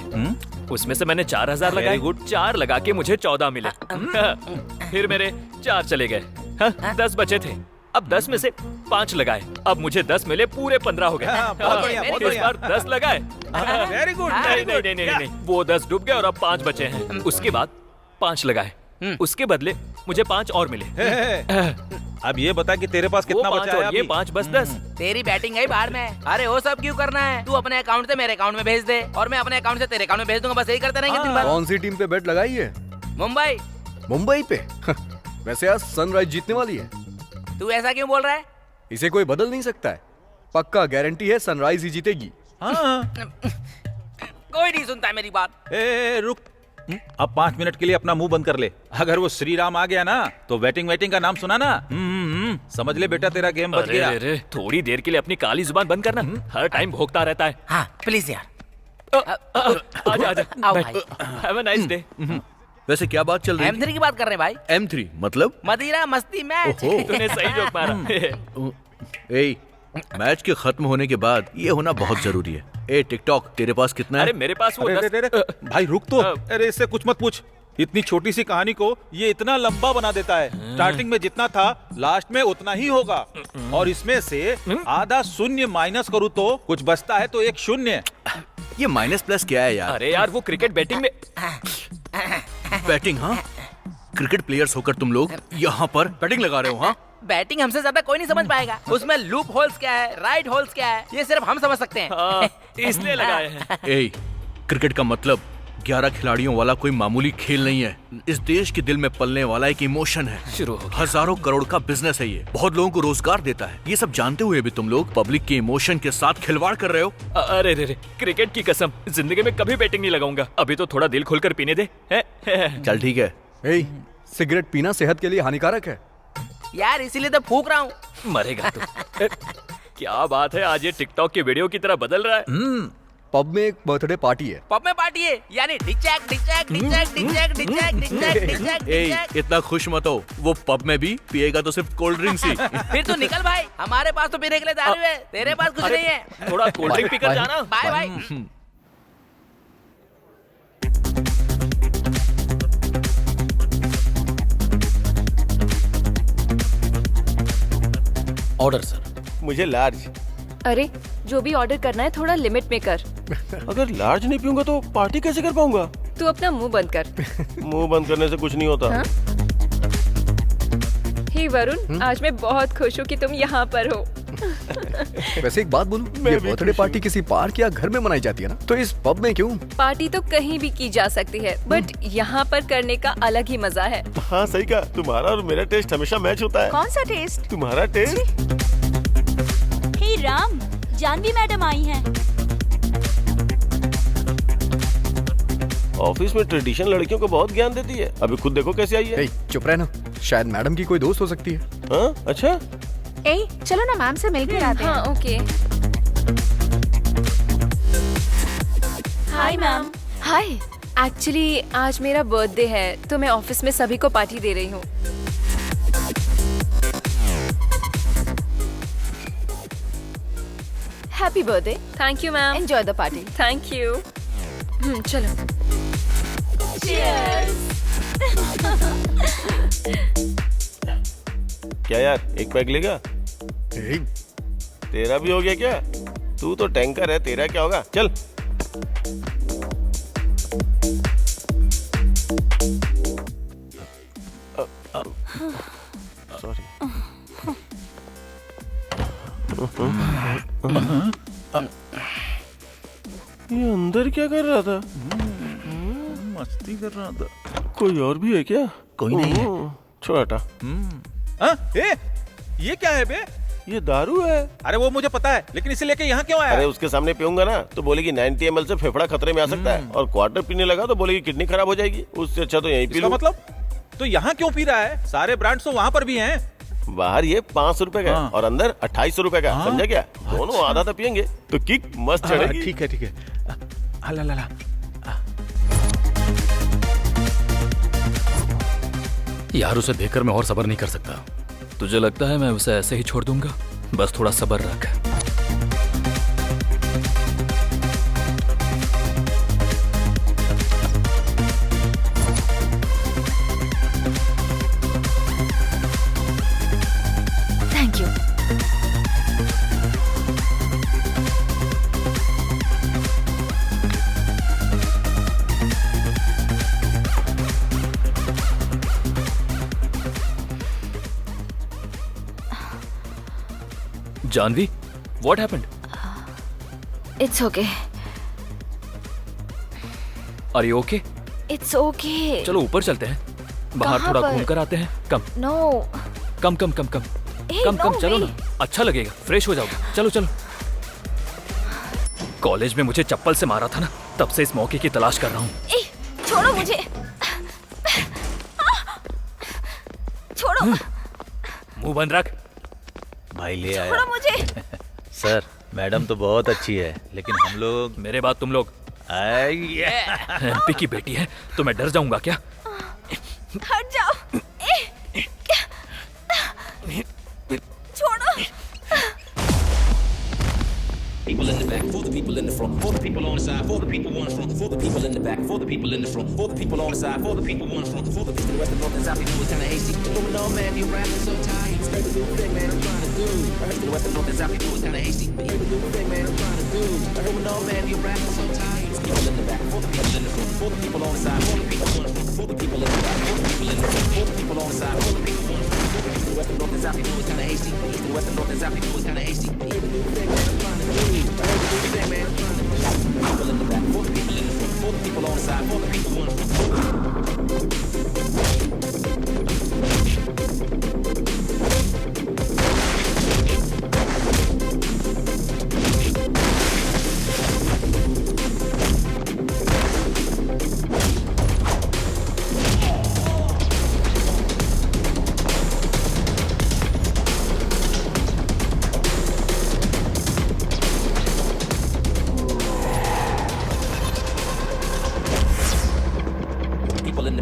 उसमें से मैंने 4,000 लगाए। 4 लगा के मुझे 14 मिले। फिर मेरे 4 चले गए। 10 बचे थे। अब 10 में से 5 लगाए, अब मुझे 10 मिले, पूरे 15 हो गए। इस बार 10 लगाए। Very good. नहीं, वो 10 डूब गए और अब 5 बचे हैं। उसके बाद 5 लगाए, उसके बदले मुझे 5 और मिले। अब ये बता कि तेरे पास कितना बचा है? ये 5 बस 10। तेरी बैटिंग है बाहर में। अरे वो सब क्यों करना है? तू अपने अकाउंट से मेरे अकाउंट में भेज दे और मैं अपने अकाउंट से तेरे अकाउंट में भेज दूंगा। बस यही करते रहेंगे दिन भर। कौन सी टीम पे बेट लगाई है? मुंबई। मुंबई पे? वैसे आज सनराइज जीतने वाली है। तू ऐसा क्यों बोल रहा है? इसे कोई बदल नहीं सकता है। पक्का गारंटी है सनराइज ही जीतेगी। कोई नहीं सुनता है मेरी बात। रुक, अब 5 मिनट के लिए अपना मुंह बंद कर ले। अगर वो श्री राम आ गया ना तो वेटिंग का नाम सुना ना, समझ ले बेटा तेरा गेम बच गया। अरे, थोड़ी देर के लिए अपनी काली जुबान बंद करना। हर टाइम भोंकता रहता है। हाँ प्लीज यार। आजा आओ भाई। Have a nice day. वैसे क्या बात चल रही है? M3 की बात कर रहे हैं भाई। M3 मतलब? मदिरा मस्ती मैच। तूने सही जोक मारा। मैच के खत्म होने के बाद ये होना बहुत जरूरी है। टिकटॉक तेरे पास कितना है? अरे मेरे पास वो भाई रुक तो। अरे इससे कुछ मत पूछ। इतनी छोटी सी कहानी को ये इतना लंबा बना देता है। स्टार्टिंग में जितना था लास्ट में उतना ही होगा, और इसमें से आधा शून्य माइनस करूँ तो कुछ बचता है तो एक शून्य। ये माइनस प्लस क्या है यार? अरे यार वो क्रिकेट बैटिंग में बैटिंग। हाँ, क्रिकेट प्लेयर्स होकर तुम लोग यहाँ पर बैटिंग लगा रहे हो? हाँ, बैटिंग हमसे ज्यादा कोई नहीं समझ पाएगा। उसमें लूप होल्स क्या है, राइट होल्स क्या है, ये सिर्फ हम समझ सकते हैं। इसलिए लगाए हैं। क्रिकेट का मतलब 11 खिलाड़ियों वाला कोई मामूली खेल नहीं है। इस देश के दिल में पलने वाला एक इमोशन है। शुरू हो गया। हजारों करोड़ का बिजनेस है ये, बहुत लोगों को रोजगार देता है। ये सब जानते हुए भी तुम लोग पब्लिक के इमोशन के साथ खिलवाड़ कर रहे हो। अरे रे रे, क्रिकेट की कसम, जिंदगी में कभी बैटिंग नहीं लगाऊंगा। अभी तो थोड़ा दिल खोलकर पीने दे। चल ठीक है। सिगरेट पीना सेहत के लिए हानिकारक है यार, इसीलिए तो फूक रहा हूँ। मरेगा तू। क्या बात है, आज ये टिकटॉक की वीडियो की तरह बदल रहा है। पब में एक बर्थडे पार्टी है। पब में पार्टी है, यानी डिचैक डिचैक डिचैक डिचैक डिचैक डिचैक डिचैक डिचैक। इतना खुश मत हो, वो पब में भी पिएगा तो सिर्फ कोल्ड ड्रिंक्स ही। फिर तो निकल भाई, हमारे पास तो पीने के लिए दारू है, तेरे पास कुछ नहीं है। थोड़ा कोल्ड ड्रिंक पीकर जाना। Bye bye. Order sir. मुझे लार्ज। अरे जो भी ऑर्डर करना है थोड़ा लिमिट में कर। अगर लार्ज नहीं पीऊंगा तो पार्टी कैसे कर पाऊंगा? तू अपना मुंह बंद कर। मुंह बंद करने से कुछ नहीं होता। हाँ? हे वरुण, आज मैं बहुत खुश हूँ कि तुम यहाँ पर हो। वैसे एक बात बोलूं, ये बर्थडे पार्टी किसी पार्क या घर में मनाई जाती है ना, तो इस पब में क्यों? पार्टी तो कहीं भी की जा सकती है, बट यहाँ पर करने का अलग ही मजा है। हाँ सही कहा, तुम्हारा और मेरा टेस्ट हमेशा मैच होता है। कौन सा टेस्ट? तुम्हारा टेस्ट। हे राम, जानवी मैडम आई हैं। ऑफिस में ट्रेडिशन लड़कियों को बहुत ज्ञान देती है। अभी खुद देखो कैसे आई है। चुप रहना, शायद मैडम की कोई दोस्त हो सकती है। हाँ अच्छा। चलो ना मैम से मिलकर आते हैं। हाँ okay. Hi ma'am. Hi, actually आज मेरा बर्थडे है तो मैं ऑफिस में सभी को पार्टी दे रही हूँ। Happy birthday. Thank you ma'am. Enjoy the party. Thank you. चलो। क्या यार, एक पैक लेगा? तेरा भी हो गया क्या? तू तो टैंकर है, तेरा क्या होगा? चल। सॉरी। ये अंदर क्या कर रहा था? मस्ती कर रहा था। कोई और भी है क्या? कोई नहीं है। छोड़ हटा। ये क्या है बे? ये दारू है। अरे वो मुझे पता है, लेकिन इसे लेके यहाँ क्यों आया? अरे उसके सामने पीऊंगा ना तो बोलेगी 90 ml से फेफड़ा खतरे में आ सकता है, और क्वार्टर पीने लगा तो बोलेगी किडनी खराब हो जाएगी। उससे अच्छा तो यहीं पी लो। मतलब तो यहाँ क्यों पी रहा है? सारे ब्रांड्स तो वहाँ पर भी हैं। बाहर ये 500 रुपए का और अंदर 2800 रुपए का। समझा क्या? दोनों आधा तो पियेंगे तो किक मस्त चढ़ेगी। ठीक है ठीक है। ला यार उसे देखकर मैं और सब्र नहीं कर सकता। तुझे लगता है मैं उसे ऐसे ही छोड़ दूंगा? बस थोड़ा सब्र रख। Thank you. Janvi, what happened? It's okay. Are you okay? It's okay. चलो ऊपर चलते हैं, बाहर कहाँ थोड़ा पर? घूम कर आते हैं। कम No. कम कम कम कम Hey, कम no कम चलो way. ना, अच्छा लगेगा, फ्रेश हो जाओगे। चलो चलो। कॉलेज में मुझे चप्पल से मारा था ना, तब से इस मौके की तलाश कर रहा हूँ। छोड़ो मुझे। छोड़ो। मुंह बंद रख। भाई ले आया। छोड़ो मुझे। सर मैडम तो बहुत अच्छी है, लेकिन हम लोग। मेरे बाद तुम लोग। एमपी की बेटी है तो मैं डर जाऊंगा क्या? हट जाओ। छोड़ो। People in the back, for the people in the front, for the people on the side, for the people on the front, for the people in the back, for the people in the front, for the people on the side, for the people on the front, for the people west, the north, and south, people kinda hasty. Moving on, man, you rapping so tight. Scrape the little thing, man, I'm trying to do. I heard the west, the north, and south, people kinda hasty. Hear the little thing, man, I'm trying to do. Moving on, man, you rapping so tight. People in the back, for the people in the front, for the people on the side, for the people on the front, for the people in the back, for the people in the front, for the people on the side, for the people on the front, for the east, the west, the north, and south, people kinda hasty. East, the west, the north, and south, people kinda hasty. Hear the little thing, man, I'm trying to do. I heard the little thing, man, I'm trying to do. People in the back, for the people in the front, for the people on the side,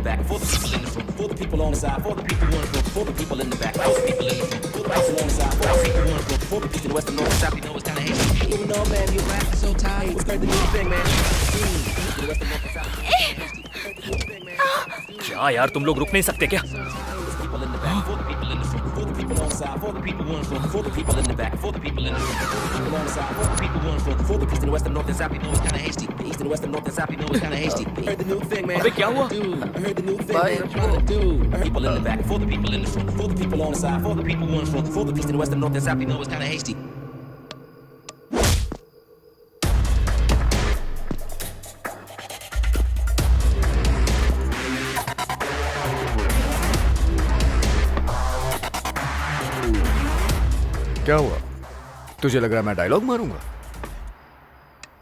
the back, for the people in the front, for the people on the side, for the people who want to for the people in the back, for the people in the front, for the people on the side, for the people who want to for the east and west and north and south. You know it's kind of hasty. Even though, man, you're rapping so tired. What's crazy new thing, man? क्या यार तुम लोग रुक नहीं सकते क्या? For the people on the side, for the people who want to for the people in the back, for the people in the front, for the people on the side, for the people who want to for the east and west and north and south. You know it's kind of hasty. The east and west and north and south. You know it's kind of hasty. Heard the new thing, man. अबे क्या हुआ? I heard the new thing, man. I'm trying to do. People in the back, for the people in the front, for the people on the side, for the people who want to for the east and west and north and south. You know it's kind of hasty. क्या हुआ? तुझे लग रहा है मैं dialogue मारूंगा?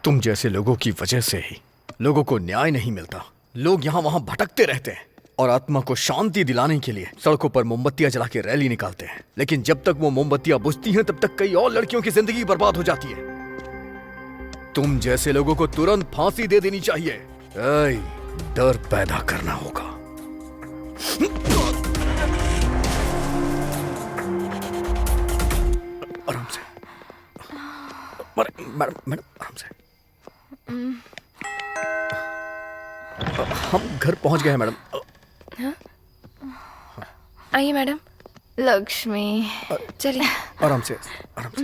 तुम जैसे लोगों की वजह से ही लोगों को न्याय नहीं मिलता। लोग यहाँ वहां भटकते रहते हैं और आत्मा को शांति दिलाने के लिए सड़कों पर मोमबत्तियां जला के रैली निकालते हैं। लेकिन जब तक वो मोमबत्तियां बुझती हैं तब तक कई और लड़कियों की जिंदगी बर्बाद हो जाती है। तुम जैसे लोगों को तुरंत फांसी दे देनी चाहिए। डर पैदा करना होगा। आराम से। मैडम आराम से। हम घर पहुंच गए हैं मैडम। आइए मैडम। लक्ष्मी चलिए। आराम से आराम से।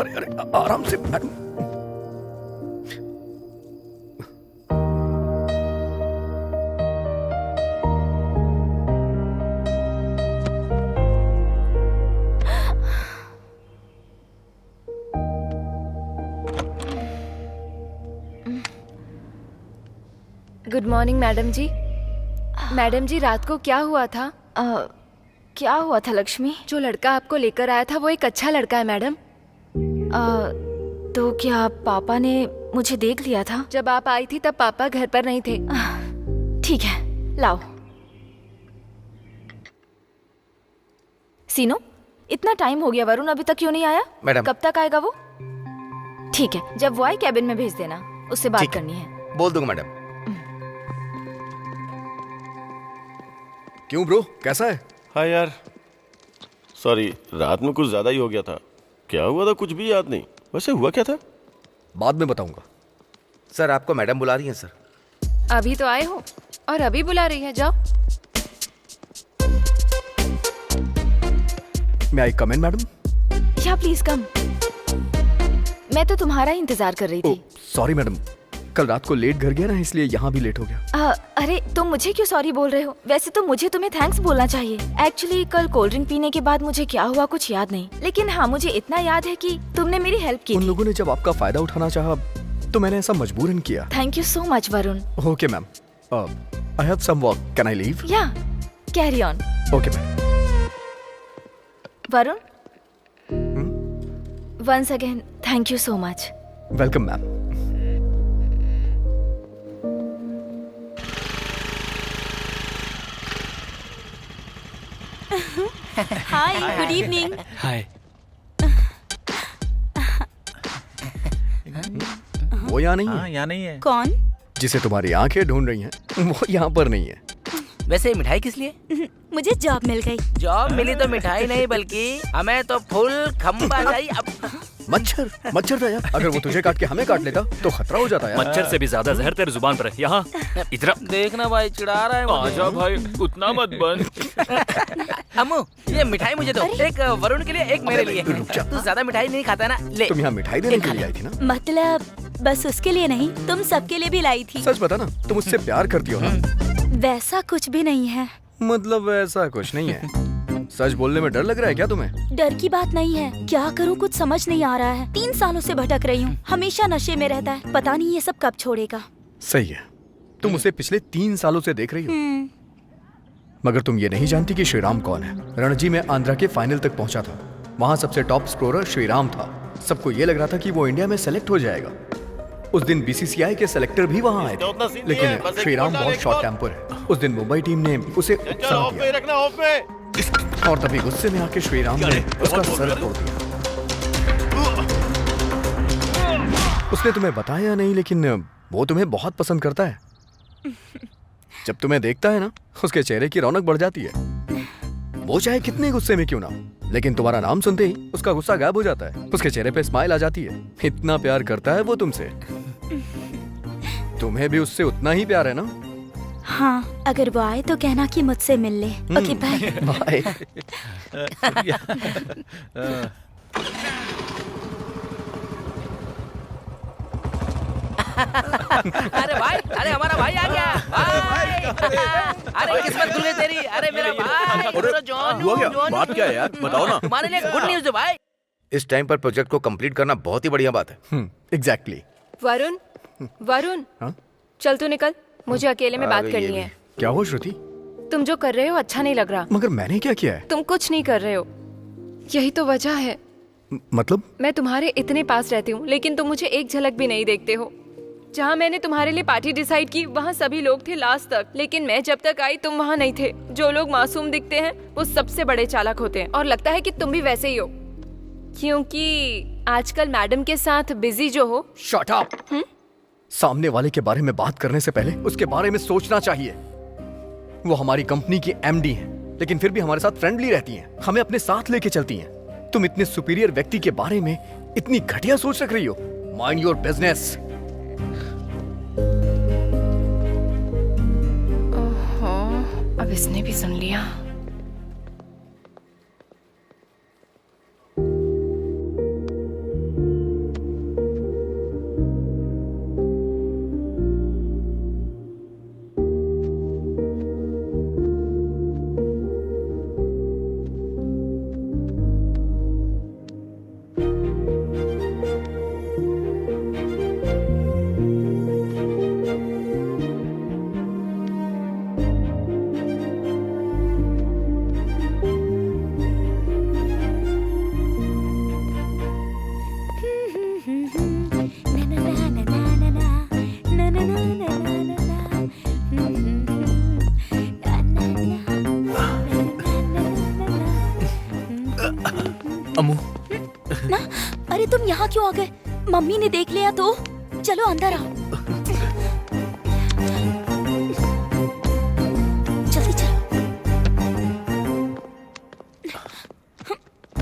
अरे आराम से मैडम। गुड मॉर्निंग मैडम जी। मैडम जी रात को क्या हुआ था? क्या हुआ था लक्ष्मी? जो लड़का आपको लेकर आया था वो एक अच्छा लड़का है मैडम। तो क्या पापा ने मुझे देख लिया था? जब आप आई थी तब पापा घर पर नहीं थे। ठीक है लाओ। सीनो इतना टाइम हो गया, वरुण अभी तक क्यों नहीं आया? मैडम कब तक आएगा वो? ठीक है जब वो आए कैबिन में भेज देना, उससे बात करनी है। बोल दूंगा मैडम। क्यों ब्रो कैसा है? हाँ यार सॉरी, रात में कुछ ज्यादा ही हो गया था। क्या हुआ था कुछ भी याद नहीं। वैसे हुआ क्या था? बाद में बताऊंगा। सर आपको मैडम बुला रही हैं सर। अभी तो आए हो और अभी बुला रही है, जाओ। मैं आई कम इन मैडम? या प्लीज कम। मैं तो तुम्हारा ही इंतजार कर रही थी। सॉरी मैडम, कल रात को लेट घर गया ना, इसलिए यहाँ भी लेट हो गया। अरे तुम मुझे क्यों सॉरी बोल रहे हो? वैसे तो मुझे तुम्हें थैंक्स बोलना चाहिए। एक्चुअली कल कोल्ड ड्रिंक पीने के बाद मुझे क्या हुआ कुछ याद नहीं, लेकिन हाँ मुझे इतना याद है कि तुमने मेरी हेल्प की। उन लोगों ने जब आपका फायदा उठाना चाहा तो मैंने ऐसा मजबूरन किया। Thank you so much Varun. Okay ma'am, I have some work, can I leave? Yeah carry on. Okay ma'am. Varun once again thank you so much. Welcome ma'am. Hi good evening. Hi. वो यहाँ नहीं है। हाँ यहाँ नहीं है। कौन? जिसे तुम्हारी आंखें ढूंढ रही हैं वो यहाँ पर नहीं है। वैसे मिठाई किस लिए? मुझे जॉब मिल गई। जॉब मिली तो मिठाई नहीं बल्कि हमें तो फुल खंबा चाहिए। अब मच्छर था यार, अगर वो तुझे काट के हमें काट लेता तो खतरा हो जाता यार। मच्छर से भी ज्यादा जहर तेरे जुबान पर है। यहाँ इधर देखना भाई चिढ़ा रहा है। आजा भाई उतना मत बन। अम्मू ये मिठाई मुझे दो, एक वरुण के लिए एक मेरे लिए। तू ज्यादा मिठाई नहीं खाता ना, ले। तुम यहाँ मिठाई देने के लिए आई थी ना? मतलब बस उसके लिए नहीं, तुम सबके लिए भी लाई थी। सच बता ना, तुम उससे प्यार करती हो ना? वैसा कुछ भी नहीं है। मतलब ऐसा कुछ नहीं है? सच बोलने में डर लग रहा है क्या तुम्हें? डर की बात नहीं है, क्या करूँ कुछ समझ नहीं आ रहा है। 3 सालों से भटक रही हूँ, हमेशा नशे में रहता है, पता नहीं ये सब कब छोड़ेगा। सही है, तुम उसे पिछले 3 सालों से देख रही हो। मगर तुम ये नहीं जानती कि श्रीराम कौन है। रणजी में आंध्रा के फाइनल तक पहुंचा था, वहाँ सबसे टॉप स्कोरर श्रीराम था। सबको ये लग रहा था कि वो इंडिया में सेलेक्ट हो जाएगा। उस दिन बीसीसीआई के सेलेक्टर भी वहाँ आए थे, लेकिन श्रीराम बहुत शॉर्ट टेम्पर है। उस दिन मुंबई टीम ने उसे और तभी गुस्से में आके श्रीराम ने उसका सर तोड़ दिया। उसने तुम्हें बताया नहीं, लेकिन वो तुम्हें बहुत पसंद करता है। जब तुम्हें देखता है ना, उसके चेहरे की रौनक बढ़ जाती है। वो चाहे कितने गुस्से में क्यों ना हो, लेकिन तुम्हारा नाम सुनते ही उसका गुस्सा गायब हो जाता है। उसके चेहरे पे स्माइल आ जाती है। इतना प्यार करता है वो तुमसे। तुम्हें भी उससे उतना ही प्यार है ना? हाँ, अगर वो आए तो कहना कि मुझसे मिल ले। Okay bye. बाय। अरे भाई, अरे हमारा भाई आ गया भाई। अरे किस्मत खुल गई तेरी। अरे मेरा भाई हुआ क्या? बात क्या है यार, बताओ ना। हमारे लिए गुड न्यूज़ है भाई। इस टाइम पर प्रोजेक्ट को कंप्लीट करना बहुत ही बढ़िया बात है। एग्जैक्टली। वरुण, वरुण, चल तू निकल, मुझे अकेले में बात करनी है। क्या हुआ श्रुति? तुम जो कर रहे हो अच्छा नहीं लग रहा। मगर मैंने क्या किया है? तुम कुछ नहीं कर रहे हो, यही तो वजह है। मतलब? मैं तुम्हारे इतने पास रहती हूँ, लेकिन तुम मुझे एक झलक भी नहीं देखते हो। जहाँ मैंने तुम्हारे लिए पार्टी डिसाइड की, वहाँ सभी लोग थे लास्ट तक, लेकिन मैं जब तक आई तुम वहाँ नहीं थे। जो लोग मासूम दिखते हैं वो सबसे बड़े चालाक होते हैं, और लगता है कि तुम भी वैसे ही हो, क्योंकि आजकल मैडम के साथ बिजी जो हो। Shut up. सामने वाले के बारे में बात करने से पहले उसके बारे में सोचना चाहिए। वो हमारी कंपनी की एमडी हैं, लेकिन फिर भी हमारे साथ फ्रेंडली रहती हैं, हमें अपने साथ लेके चलती हैं। तुम इतने सुपीरियर व्यक्ति के बारे में इतनी घटिया सोच रख रही हो। Mind your business. अब इसने भी सुन लिया। अम्मू। ना, अरे तुम यहाँ क्यों आ गए? मम्मी ने देख लिया तो? चलो अंदर आओ। जल्दी चलो।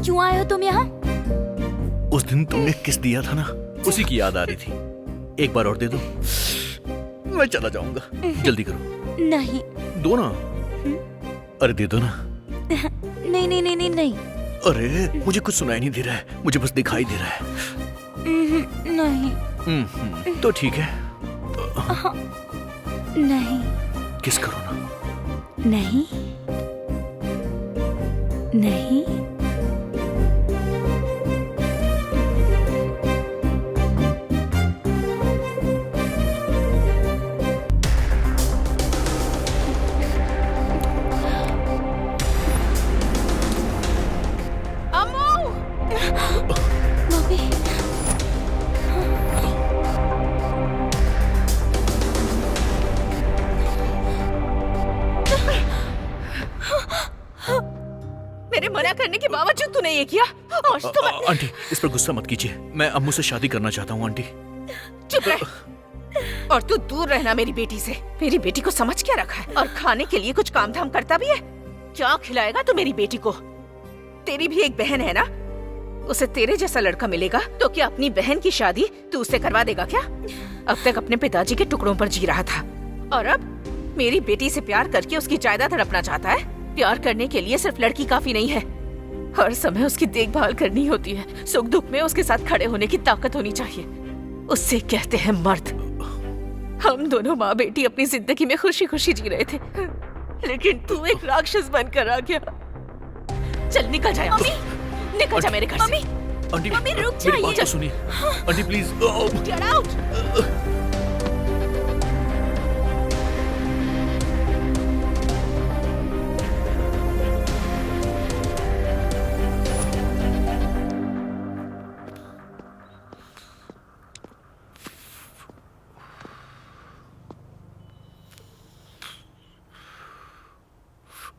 क्यों आए हो तुम यहाँ? उस दिन तुमने किस दिया था ना, उसी की याद आ रही थी। एक बार और दे दो, मैं चला जाऊंगा। जल्दी करो। नहीं। दो ना। अरे दे दो ना। नहीं नहीं नहीं नहीं नहीं। अरे मुझे कुछ सुनाई नहीं दे रहा है, मुझे बस दिखाई दे रहा है। नहीं। तो ठीक है। नहीं। किस करो ना। नहीं नहीं। मेरे मना करने के बावजूद तूने ये किया। आज तो आंटी, इस पर गुस्सा मत कीजिए। मैं अम्मू से शादी करना चाहता हूँ आंटी। चुप रह। और तू दूर रहना मेरी बेटी से। मेरी बेटी को समझ क्या रखा है? और खाने के लिए कुछ काम धाम करता भी है? क्या खिलाएगा तू मेरी बेटी को? तेरी भी एक बहन है ना, उसे तेरे जैसा लड़का मिलेगा तो क्या अपनी बहन की शादी तू उससे करवा देगा क्या? अब तक अपने पिताजी के टुकड़ों पर जी रहा था, और अब मेरी बेटी से प्यार करके उसकी जायदाद हड़पना चाहता है। प्यार करने के लिए सिर्फ लड़की काफी नहीं है, हर समय उसकी देखभाल करनी होती है। सुख दुख में उसके साथ खड़े होने की ताकत होनी चाहिए। उससे कहते हैं मर्द। हम दोनों माँ बेटी अपनी जिंदगी में खुशी खुशी जी रहे थे, लेकिन तू एक राक्षस बनकर आ गया। चल निकल जा यहाँ से। निकल जा मेरे घर से। आंटी, मम्मी रुक मेरी बात जाइए। तो सुनिए। Aunty please. Get out!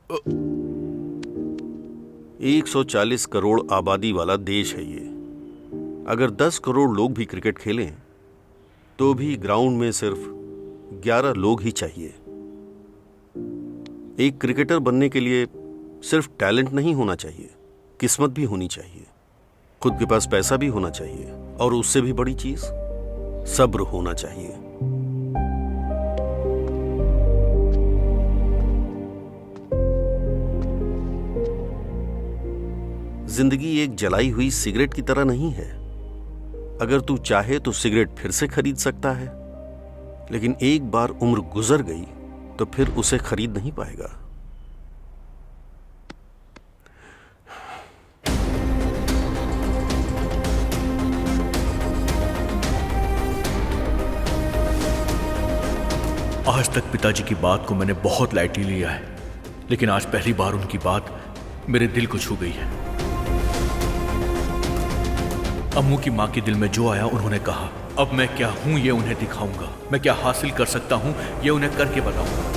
अ 140 करोड़ आबादी वाला देश है ये। अगर 10 करोड़ लोग भी क्रिकेट खेलें तो भी ग्राउंड में सिर्फ 11 लोग ही चाहिए। एक क्रिकेटर बनने के लिए सिर्फ टैलेंट नहीं होना चाहिए, किस्मत भी होनी चाहिए, खुद के पास पैसा भी होना चाहिए, और उससे भी बड़ी चीज सब्र होना चाहिए। जिंदगी एक जलाई हुई सिगरेट की तरह नहीं है। अगर तू चाहे तो सिगरेट फिर से खरीद सकता है, लेकिन एक बार उम्र गुजर गई तो फिर उसे खरीद नहीं पाएगा। आज तक पिताजी की बात को मैंने बहुत लाइटली लिया है, लेकिन आज पहली बार उनकी बात मेरे दिल को छू गई है। अम्मू की मां के दिल में जो आया उन्होंने कहा, अब मैं क्या हूं ये उन्हें दिखाऊंगा, मैं क्या हासिल कर सकता हूं ये उन्हें करके बताऊंगा।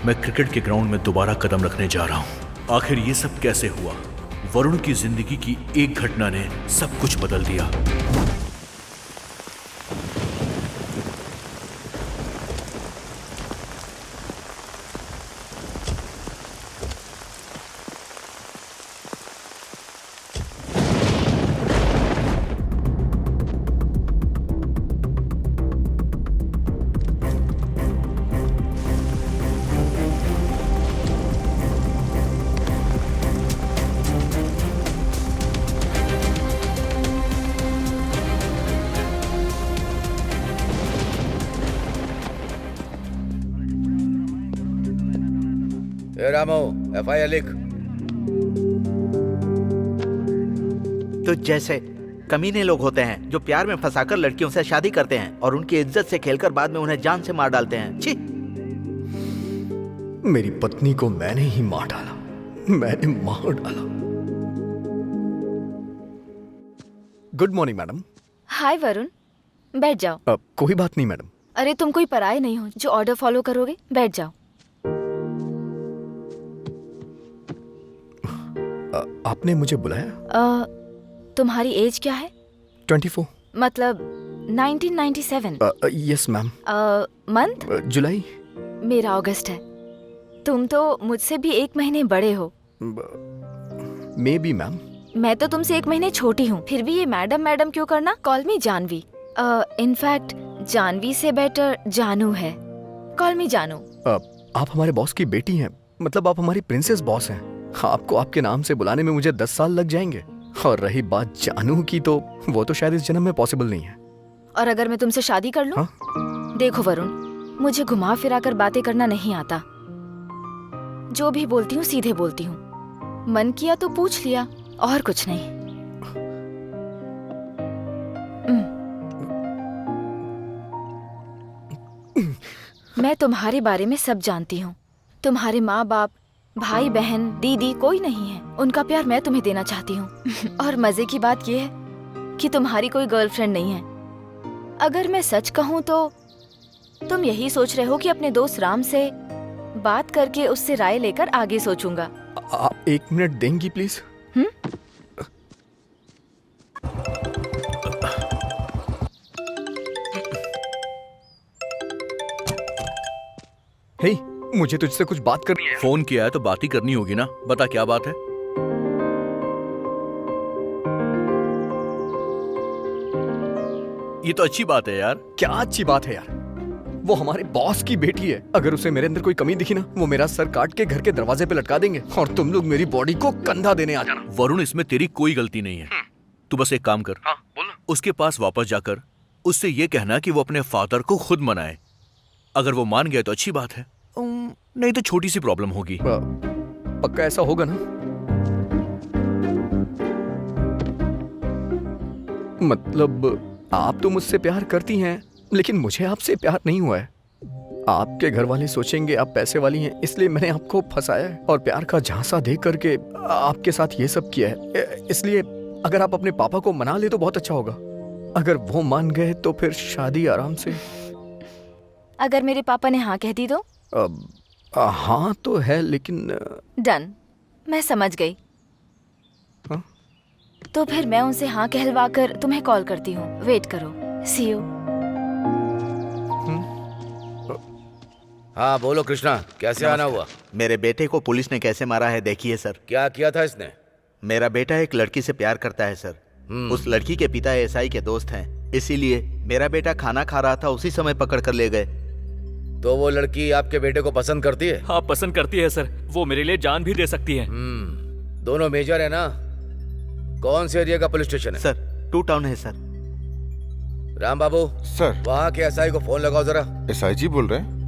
मैं क्रिकेट के ग्राउंड में दोबारा कदम रखने जा रहा हूं। आखिर ये सब कैसे हुआ? वरुण की जिंदगी की एक घटना ने सब कुछ बदल दिया। रामो, FIR लिख। तो जैसे कमीने लोग होते हैं जो प्यार में फंसाकर लड़कियों से शादी करते हैं और उनकी इज्जत से खेलकर बाद में उन्हें जान से मार डालते हैं। छी! मेरी पत्नी को मैंने ही मार डाला, मैंने मार डाला। Good morning madam. Hi Varun, बैठ जाओ। कोई बात नहीं मैडम। अरे तुम कोई पराये नहीं हो जो ऑर्डर फॉलो करोगे, बैठ जाओ। आपने मुझे बुलाया? तुम्हारी एज क्या है? 24। मतलब 1997। Yes ma'am. मंथ? जुलाई। मेरा अगस्त है। तुम तो मुझसे भी 1 महीने बड़े हो। May be ma'am. मैं तो तुमसे 1 महीने छोटी हूँ, फिर भी ये मैडम मैडम क्यों करना? Call me Janvi. In fact Janvi से बेटर जानू है। कॉल मी जानू। आप हमारे बॉस की बेटी हैं, मतलब आप हमारी प्रिंसेस बॉस हैं। आपको आपके नाम से बुलाने में मुझे 10 साल लग जाएंगे। और रही बात जानू की, तो वो तो शायद इस जन्म में पॉसिबल नहीं है। और अगर मैं तुमसे शादी कर लूं? देखो वरुण, मुझे घुमा फिरा कर बातें करना नहीं आता। जो भी बोलती हूँ सीधे बोलती हूँ। मन किया तो पूछ लिया, और कुछ नहीं। मैं तुम्हारे बारे में सब जानती हूँ। तुम्हारे माँ बाप, भाई बहन, दीदी कोई नहीं है। उनका प्यार मैं तुम्हें देना चाहती हूँ। और मजे की बात यह है कि तुम्हारी कोई गर्लफ्रेंड नहीं है। अगर मैं सच कहूँ तो तुम यही सोच रहे हो कि अपने दोस्त राम से बात करके उससे राय लेकर आगे सोचूंगा। आप 1 मिनट देंगी प्लीज? हे, मुझे तुझसे कुछ बात करनी है। फोन किया है तो बात ही करनी होगी ना। बता क्या बात है? ये तो अच्छी बात है यार। क्या अच्छी बात है यार? वो हमारे बॉस की बेटी है। अगर उसे मेरे अंदर कोई कमी दिखी ना, वो मेरा सर काट के घर के दरवाजे पे लटका देंगे और तुम लोग मेरी बॉडी को कंधा देने आ जाना। वरुण, इसमें तेरी कोई गलती नहीं है। तू बस एक काम कर। बोल। उसके पास वापस जाकर उससे ये कहना कि वो अपने फादर को खुद मनाए। अगर वो मान गया तो अच्छी बात है, नहीं तो छोटी सी प्रॉब्लम होगी। पक्का ऐसा होगा ना? मतलब आप तो मुझसे प्यार करती हैं, लेकिन मुझे आपसे प्यार नहीं हुआ है। आपके घर वाले सोचेंगे आप पैसे वाली हैं, इसलिए मैंने आपको फंसाया है और प्यार का झांसा दे करके आपके साथ ये सब किया है। इसलिए अगर आप अपने पापा को मना ले तो बहुत अच्छा होगा। अगर वो मान गए तो फिर शादी आराम से। अगर मेरे पापा ने हाँ कह दी तो? हाँ तो है, लेकिन डन, मैं समझ गई। हाँ? तो फिर मैं उनसे हाँ कहलवा कर तुम्हें कॉल करती हूँ। वेट करो। सी यू। हाँ बोलो कृष्णा, कैसे आना हुआ? मेरे बेटे को पुलिस ने कैसे मारा है देखिए सर। क्या किया था इसने? मेरा बेटा एक लड़की से प्यार करता है सर। उस लड़की के पिता एसआई के दोस्त हैं, इसीलिए मेरा बेटा खाना खा रहा था, उसी समय पकड़ कर ले गए। तो वो लड़की आपके बेटे को पसंद करती है? हाँ पसंद करती है सर, वो मेरे लिए जान भी दे सकती है। दोनों मेजर है ना? कौन से एरिया का पुलिस स्टेशन है? सर 2 टाउन है सर। राम बाबू सर, वहाँ के एसआई को फोन लगाओ जरा। एसआई जी बोल रहे हैं?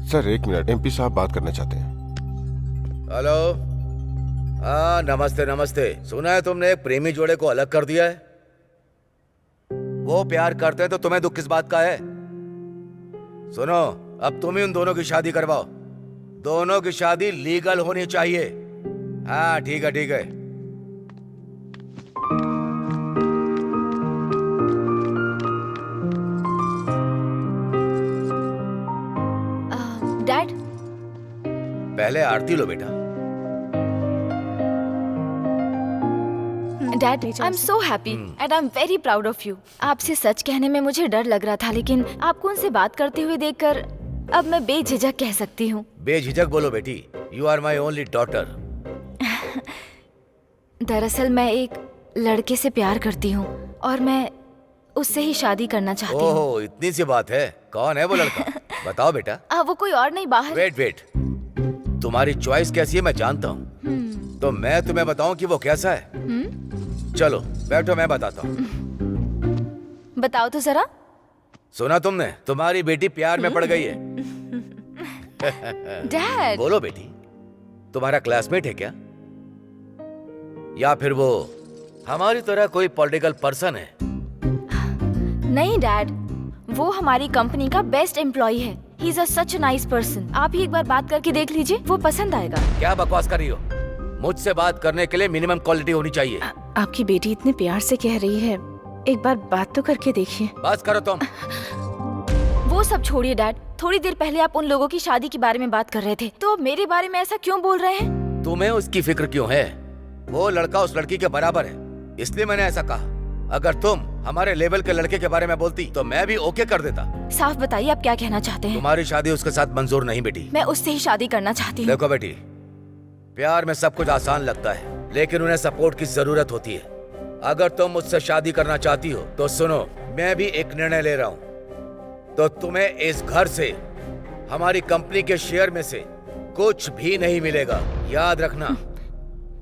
सर 1 मिनट, एमपी साहब बात करना चाहते हैं। हेलो। हाँ नमस्ते नमस्ते। सुना है तुमने एक प्रेमी जोड़े को अलग कर दिया है? वो प्यार करते हैं तो तुम्हें दुख किस बात का है? सुनो, अब तुम ही उन दोनों की शादी करवाओ। दोनों की शादी लीगल होनी चाहिए। हाँ ठीक है ठीक है। डैड, पहले आरती लो बेटा। Dad, I am so happy and I am very proud of you. आपसे सच कहने में मुझे डर लग रहा था, लेकिन आपको उनसे बात करते हुए देखकर अब मैं बेझिझक कह सकती हूँ। बेझिझक बोलो बेटी। You are my only daughter. दरअसल मैं एक लड़के से प्यार करती हूँ और मैं उससे ही शादी करना चाहती हूँ। ओह इतनी सी बात है। कौन है वो लड़का? बताओ बेटा। वो कोई और नहीं, बाहर। वेट, तुम्हारी चॉइस कैसी है मैं जानता हूँ, तो मैं तुम्हें बताऊं कि वो कैसा है। चलो बैठो, मैं बताता हूँ। बताओ तो जरा। सुना तुमने, तुम्हारी बेटी प्यार में पड़ गई है। डैड। बोलो बेटी, तुम्हारा क्लासमेट है क्या, या फिर वो हमारी तरह कोई पॉलिटिकल पर्सन है? नहीं डैड, वो हमारी कंपनी का बेस्ट एम्प्लॉय है। He is such a nice person. आप ही एक बार बात करके देख लीजिए, वो पसंद आएगा। क्या बकवास कर रही हो? मुझसे बात करने के लिए मिनिमम क्वालिटी होनी चाहिए। आपकी बेटी इतने प्यार से कह रही है, एक बार बात तो करके देखिए। बस करो तुम। वो सब छोड़िए डैड, थोड़ी देर पहले आप उन लोगों की शादी के बारे में बात कर रहे थे, तो अब मेरे बारे में ऐसा क्यों बोल रहे हैं? तुम्हें उसकी फिक्र क्यों है? वो लड़का उस लड़की के बराबर है, इसलिए मैंने ऐसा कहा। अगर तुम हमारे लेवल के लड़के के बारे में बोलती तो मैं भी ओके कर देता। साफ बताइए आप क्या कहना चाहते हैं? तुम्हारी शादी उसके साथ मंजूर नहीं बेटी। मैं उससे ही शादी करना चाहती हूँ। देखो बेटी, प्यार में सब कुछ आसान लगता है, लेकिन उन्हें सपोर्ट की जरूरत होती है। अगर तुम मुझसे शादी करना चाहती हो तो सुनो, मैं भी एक निर्णय ले रहा हूँ। तो तुम्हें इस घर से, हमारी कंपनी के शेयर में से कुछ भी नहीं मिलेगा, याद रखना।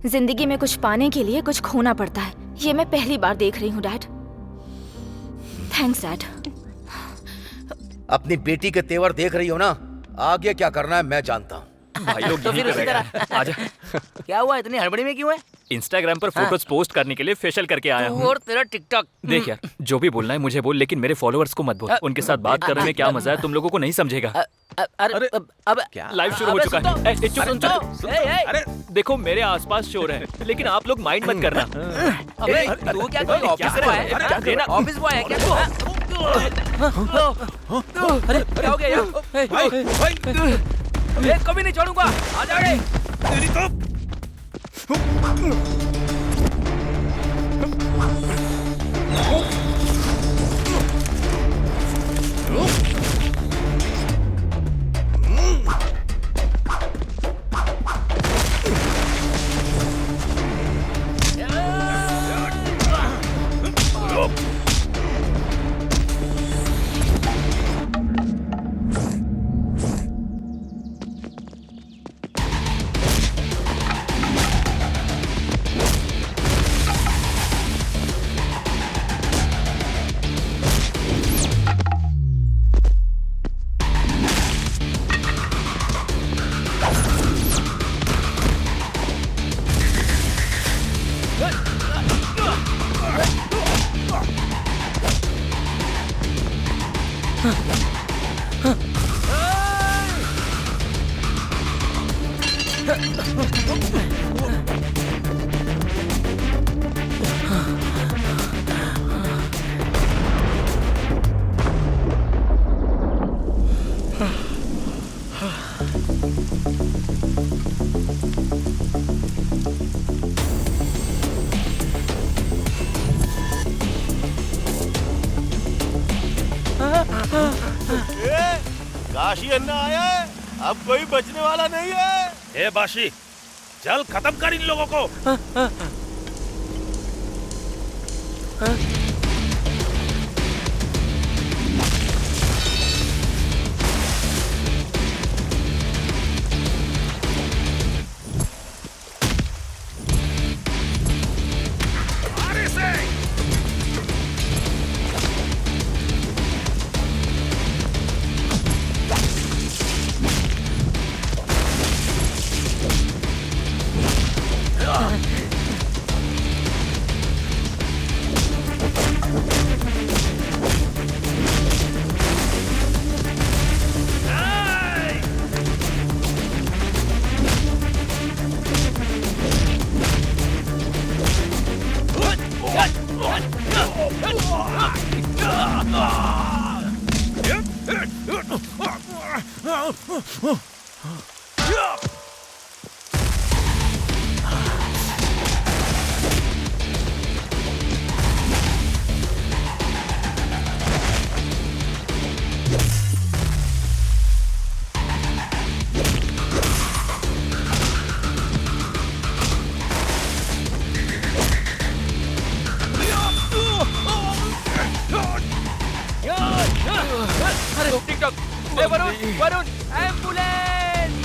जिंदगी में कुछ पाने के लिए कुछ खोना पड़ता है, ये मैं पहली बार देख रही हूँ डैड। Thanks dad. अपनी बेटी के तेवर देख रही हो ना, आगे क्या करना है मैं जानता हूँ। भाई लोग तो यहीं फिर पे उसी बैठे हैं। आजा। क्या हुआ, इतनी हड़बड़ी में क्यों है? इंस्टाग्राम पर फोटोज पोस्ट करने के लिए फेशियल करके आया हूँ। और तेरा टिकटॉक। देख यार, जो भी बोलना है मुझे बोल, लेकिन मेरे फॉलोअर्स को मत बोल। उनके साथ बात करने में क्या मजा है, तुम लोगों को नहीं समझेगा। अरे अब लाइव शुरू हो चुका है। ए, चुप। अरे देखो, मेरे आसपास शोर है, लेकिन आप लोग माइंड मत करना। अबे तू क्या कोई ऑफिस बॉय है? क्या देना ऑफिस बॉय है क्या तू? अरे क्या हो गया यार? एक कभी नहीं छोड़ूंगा, आ जा रे। तेरी तो काशी अन्ना आया है, अब कोई बचने वाला नहीं है। ए बाशी, चल खत्म कर इन लोगों को। अरे टिकटॉक, वरुण, वरुण, एम्बुलेंस!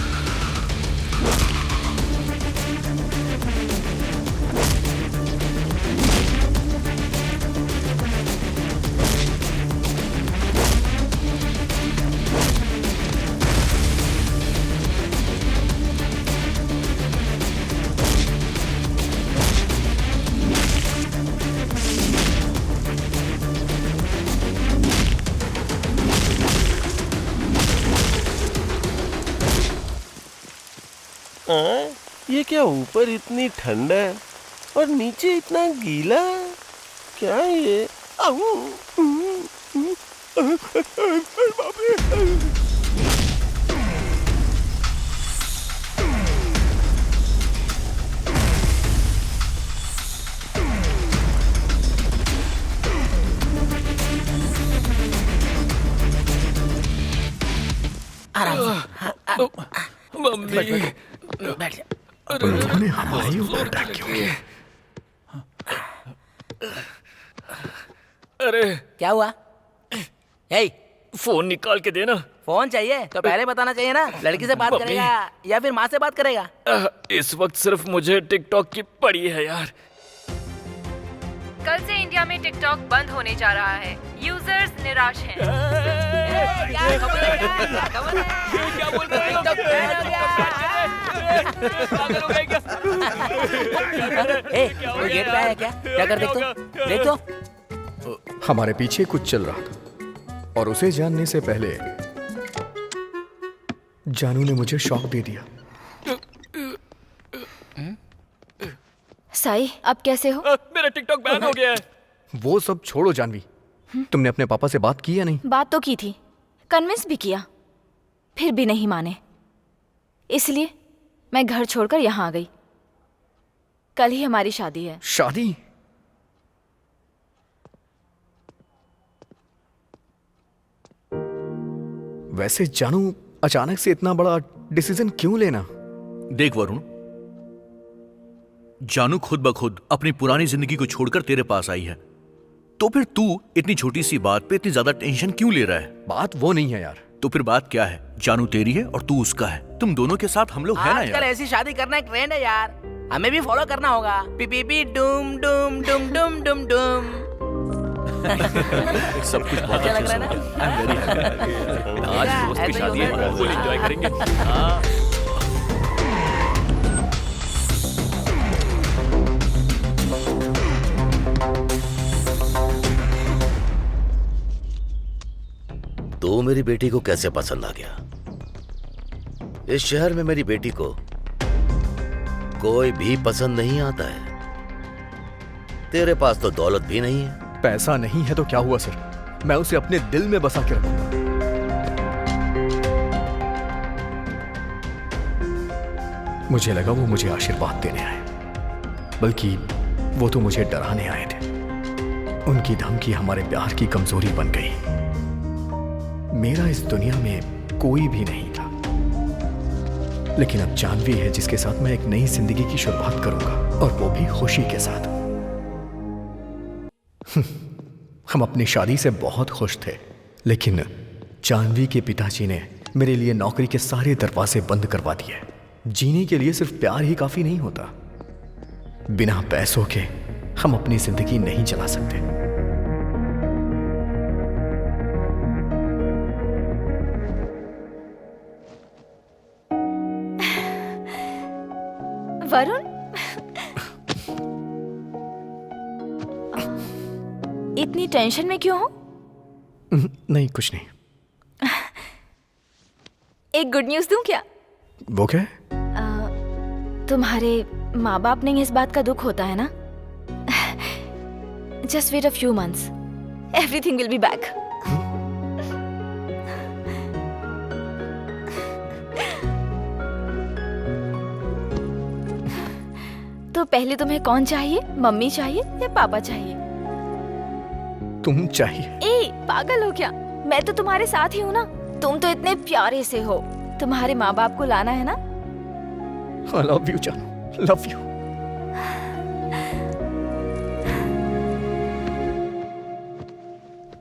ये क्या ऊपर इतनी ठंड है और नीचे इतना गीला? क्या ये? बाप रे! मम्मी, बैठ जा। उन्होंने हमारे ऊपर अटैक क्यों किया? अरे क्या हुआ? हे, फोन निकाल के देना। फोन चाहिए तो पहले बताना चाहिए ना। लड़की से बात मम्मी। करेगा या फिर माँ से बात करेगा? इस वक्त सिर्फ मुझे टिकटॉक की पड़ी है यार। कल से इंडिया में टिकटॉक बंद होने जा रहा है। यूजर्स निराश हैं। क्या खबर है? क्या खबर है? क्या बोल रहे हो? कोई गेट पे आया क्या? क्या कर देख तो। हमारे पीछे कुछ चल रहा था और उसे जानने से पहले जानू ने मुझे शॉक दे दिया। साई, अब कैसे हो? मेरा टिकटॉक बैन हो गया है। वो सब छोड़ो जानवी, तुमने अपने पापा से बात की या नहीं? बात तो की थी, कन्विंस भी किया, फिर भी नहीं माने। इसलिए मैं घर छोड़कर यहाँ आ गई। कल ही हमारी शादी है। शादी? वैसे जानू, अचानक से इतना बड़ा डिसीजन क्यों लेना? देख वरुण, जानू खुद ब खुद अपनी पुरानी जिंदगी को छोड़कर तेरे पास आई है, तो फिर तू इतनी छोटी सी बात पे इतनी ज्यादा टेंशन क्यों ले रहा है? बात वो नहीं है यार। तो फिर बात क्या है? जानू तेरी है और तू उसका है। तुम दोनों के साथ हम लोग है ना आजकल यार। ऐसी शादी करना एक ट्रेंड है यार, हमें भी फॉलो करना होगा। P P P Doom Doom Doom Doom Doom Doom. सब कुछ बहुत अच्छा लग अच्छा रहा है ना? आज दोस्त की शादी है, फुल एंजॉय करेंगे। हाँ। तो मेरी बेटी को कैसे पसंद आ गया? इस शहर में मेरी बेटी को कोई भी पसंद नहीं आता है। तेरे पास तो दौलत भी नहीं है। पैसा नहीं है तो क्या हुआ सर, मैं उसे अपने दिल में बसा के रखूंगा। मुझे लगा वो मुझे आशीर्वाद देने आए, बल्कि वो तो मुझे डराने आए थे। उनकी धमकी हमारे प्यार की कमजोरी बन गई। मेरा इस दुनिया में कोई भी नहीं था, लेकिन अब जानवी है जिसके साथ मैं एक नई जिंदगी की शुरुआत करूंगा, और वो भी खुशी के साथ। हम अपनी शादी से बहुत खुश थे, लेकिन जानवी के पिताजी ने मेरे लिए नौकरी के सारे दरवाजे बंद करवा दिए। जीने के लिए सिर्फ प्यार ही काफी नहीं होता, बिना पैसों के हम अपनी जिंदगी नहीं चला सकते। वरुण, इतनी टेंशन में क्यों हो? नहीं, कुछ नहीं। एक गुड न्यूज दूं क्या? वो क्या? तुम्हारे माँ बाप ने इस बात का दुख होता है ना। Just wait a few months, everything will be back. तो पहले तुम्हें कौन चाहिए, मम्मी चाहिए या पापा चाहिए? तुम चाहिए। ए, पागल हो क्या? मैं तो तुम्हारे साथ ही हूँ ना। तुम तो इतने प्यारे से हो। तुम्हारे माँ बाप को लाना है ना। I love you, जानू, love you।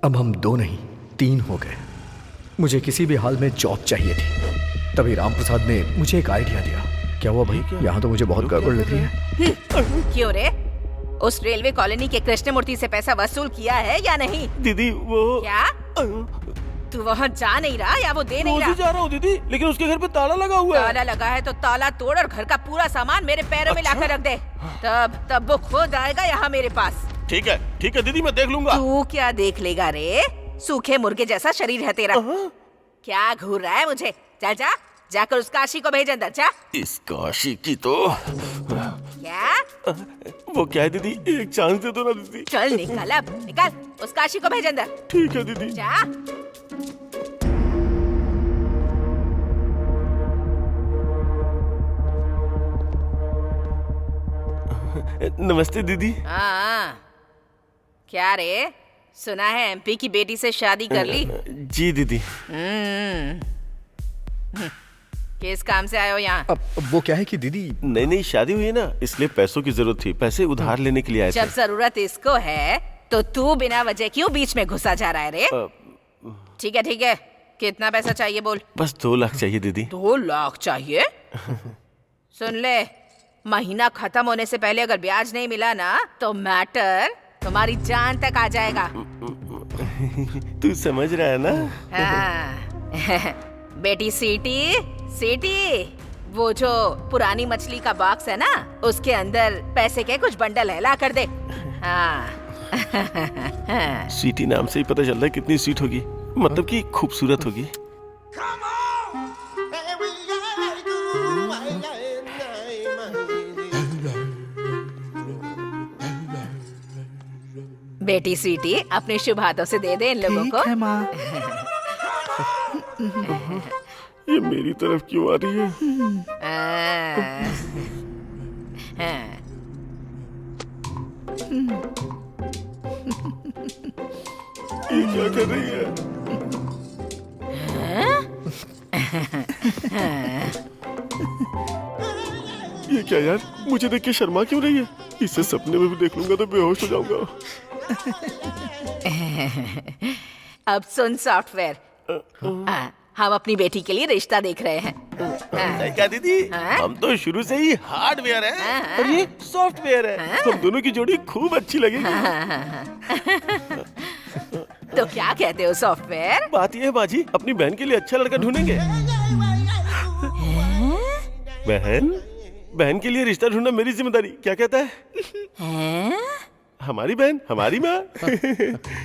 अब हम 2 नहीं 3 हो गए। मुझे किसी भी हाल में जॉब चाहिए थी। तभी राम प्रसाद ने मुझे एक आइडिया दिया। क्या हुआ भाई? यहाँ तो मुझे बहुत गड़बड़ लग रही है। क्यों रे? उस रेलवे कॉलोनी के कृष्णमूर्ति से पैसा वसूल किया है या नहीं? दीदी वो क्या तू वहाँ जा नहीं रहा या वो दे नहीं रहा? जा रहा हूँ दीदी, लेकिन उसके घर पे ताला लगा हुआ है। ताला लगा है तो ताला तोड़ और घर का पूरा सामान मेरे पैरों में लाकर रख दे। तब वो खुद आएगा यहाँ मेरे पास। ठीक है दीदी, मैं देख लूंगा। तू क्या देख लेगा रे? सूखे मुर्गे जैसा शरीर है तेरा। क्या घूर रहा है मुझे? चल जा, जाकर उस काशी को भेज अंदर। जा। इस काशी की तो क्या? वो क्या है दीदी, एक चांस दे दो ना दीदी। चल निकल, अब निकल, उस काशी को भेज अंदर। ठीक है दीदी। जा। नमस्ते दीदी। हाँ, क्या रे? सुना है एमपी की बेटी से शादी कर ली? जी दीदी। किस काम से आए हो यहाँ? अब वो क्या है कि दीदी नई शादी हुई है ना, इसलिए पैसों की जरूरत थी। पैसे उधार लेने के लिए आए थे। जब जरूरत इसको है तो तू बिना वजह क्यों बीच में घुसा जा रहा है रे? ठीक है, कितना पैसा चाहिए बोल? बस 2 लाख चाहिए दीदी। 2 लाख चाहिए? सुन ले, महीना खत्म होने से पहले अगर ब्याज नहीं मिला ना तो मैटर तुम्हारी जान तक आ जाएगा। तू समझ रहा है ना? हाँ। बेटी सीटी, वो जो पुरानी मछली का बॉक्स है ना, उसके अंदर पैसे के कुछ बंडल है, ला कर दे। हाँ। सीटी नाम से ही पता चल रहा है कितनी सीट होगी, मतलब कि खूबसूरत होगी। बेटी सीटी, अपने शुभ हाथों से दे दे इन लोगों को। है माँ। ये मेरी तरफ क्यों आ रही है? ये क्या कर रही है? ये क्या यार, मुझे देख के शर्मा क्यों रही है? इसे सपने में भी देख लूंगा तो बेहोश हो जाऊंगा। अब सुन सॉफ्टवेयर, हम अपनी बेटी के लिए रिश्ता देख रहे हैं। क्या दीदी? हम तो शुरू से ही हार्डवेयर है और ये सॉफ्टवेयर है। हम दोनों की जोड़ी खूब अच्छी लगेगी। तो क्या कहते हो सॉफ्टवेयर? बात ये है बाजी, अपनी बहन के लिए अच्छा लड़का ढूंढेंगे। बहन के लिए रिश्ता ढूंढना मेरी जिम्मेदारी, क्या कहता है? हमारी बहन, हमारी माँ।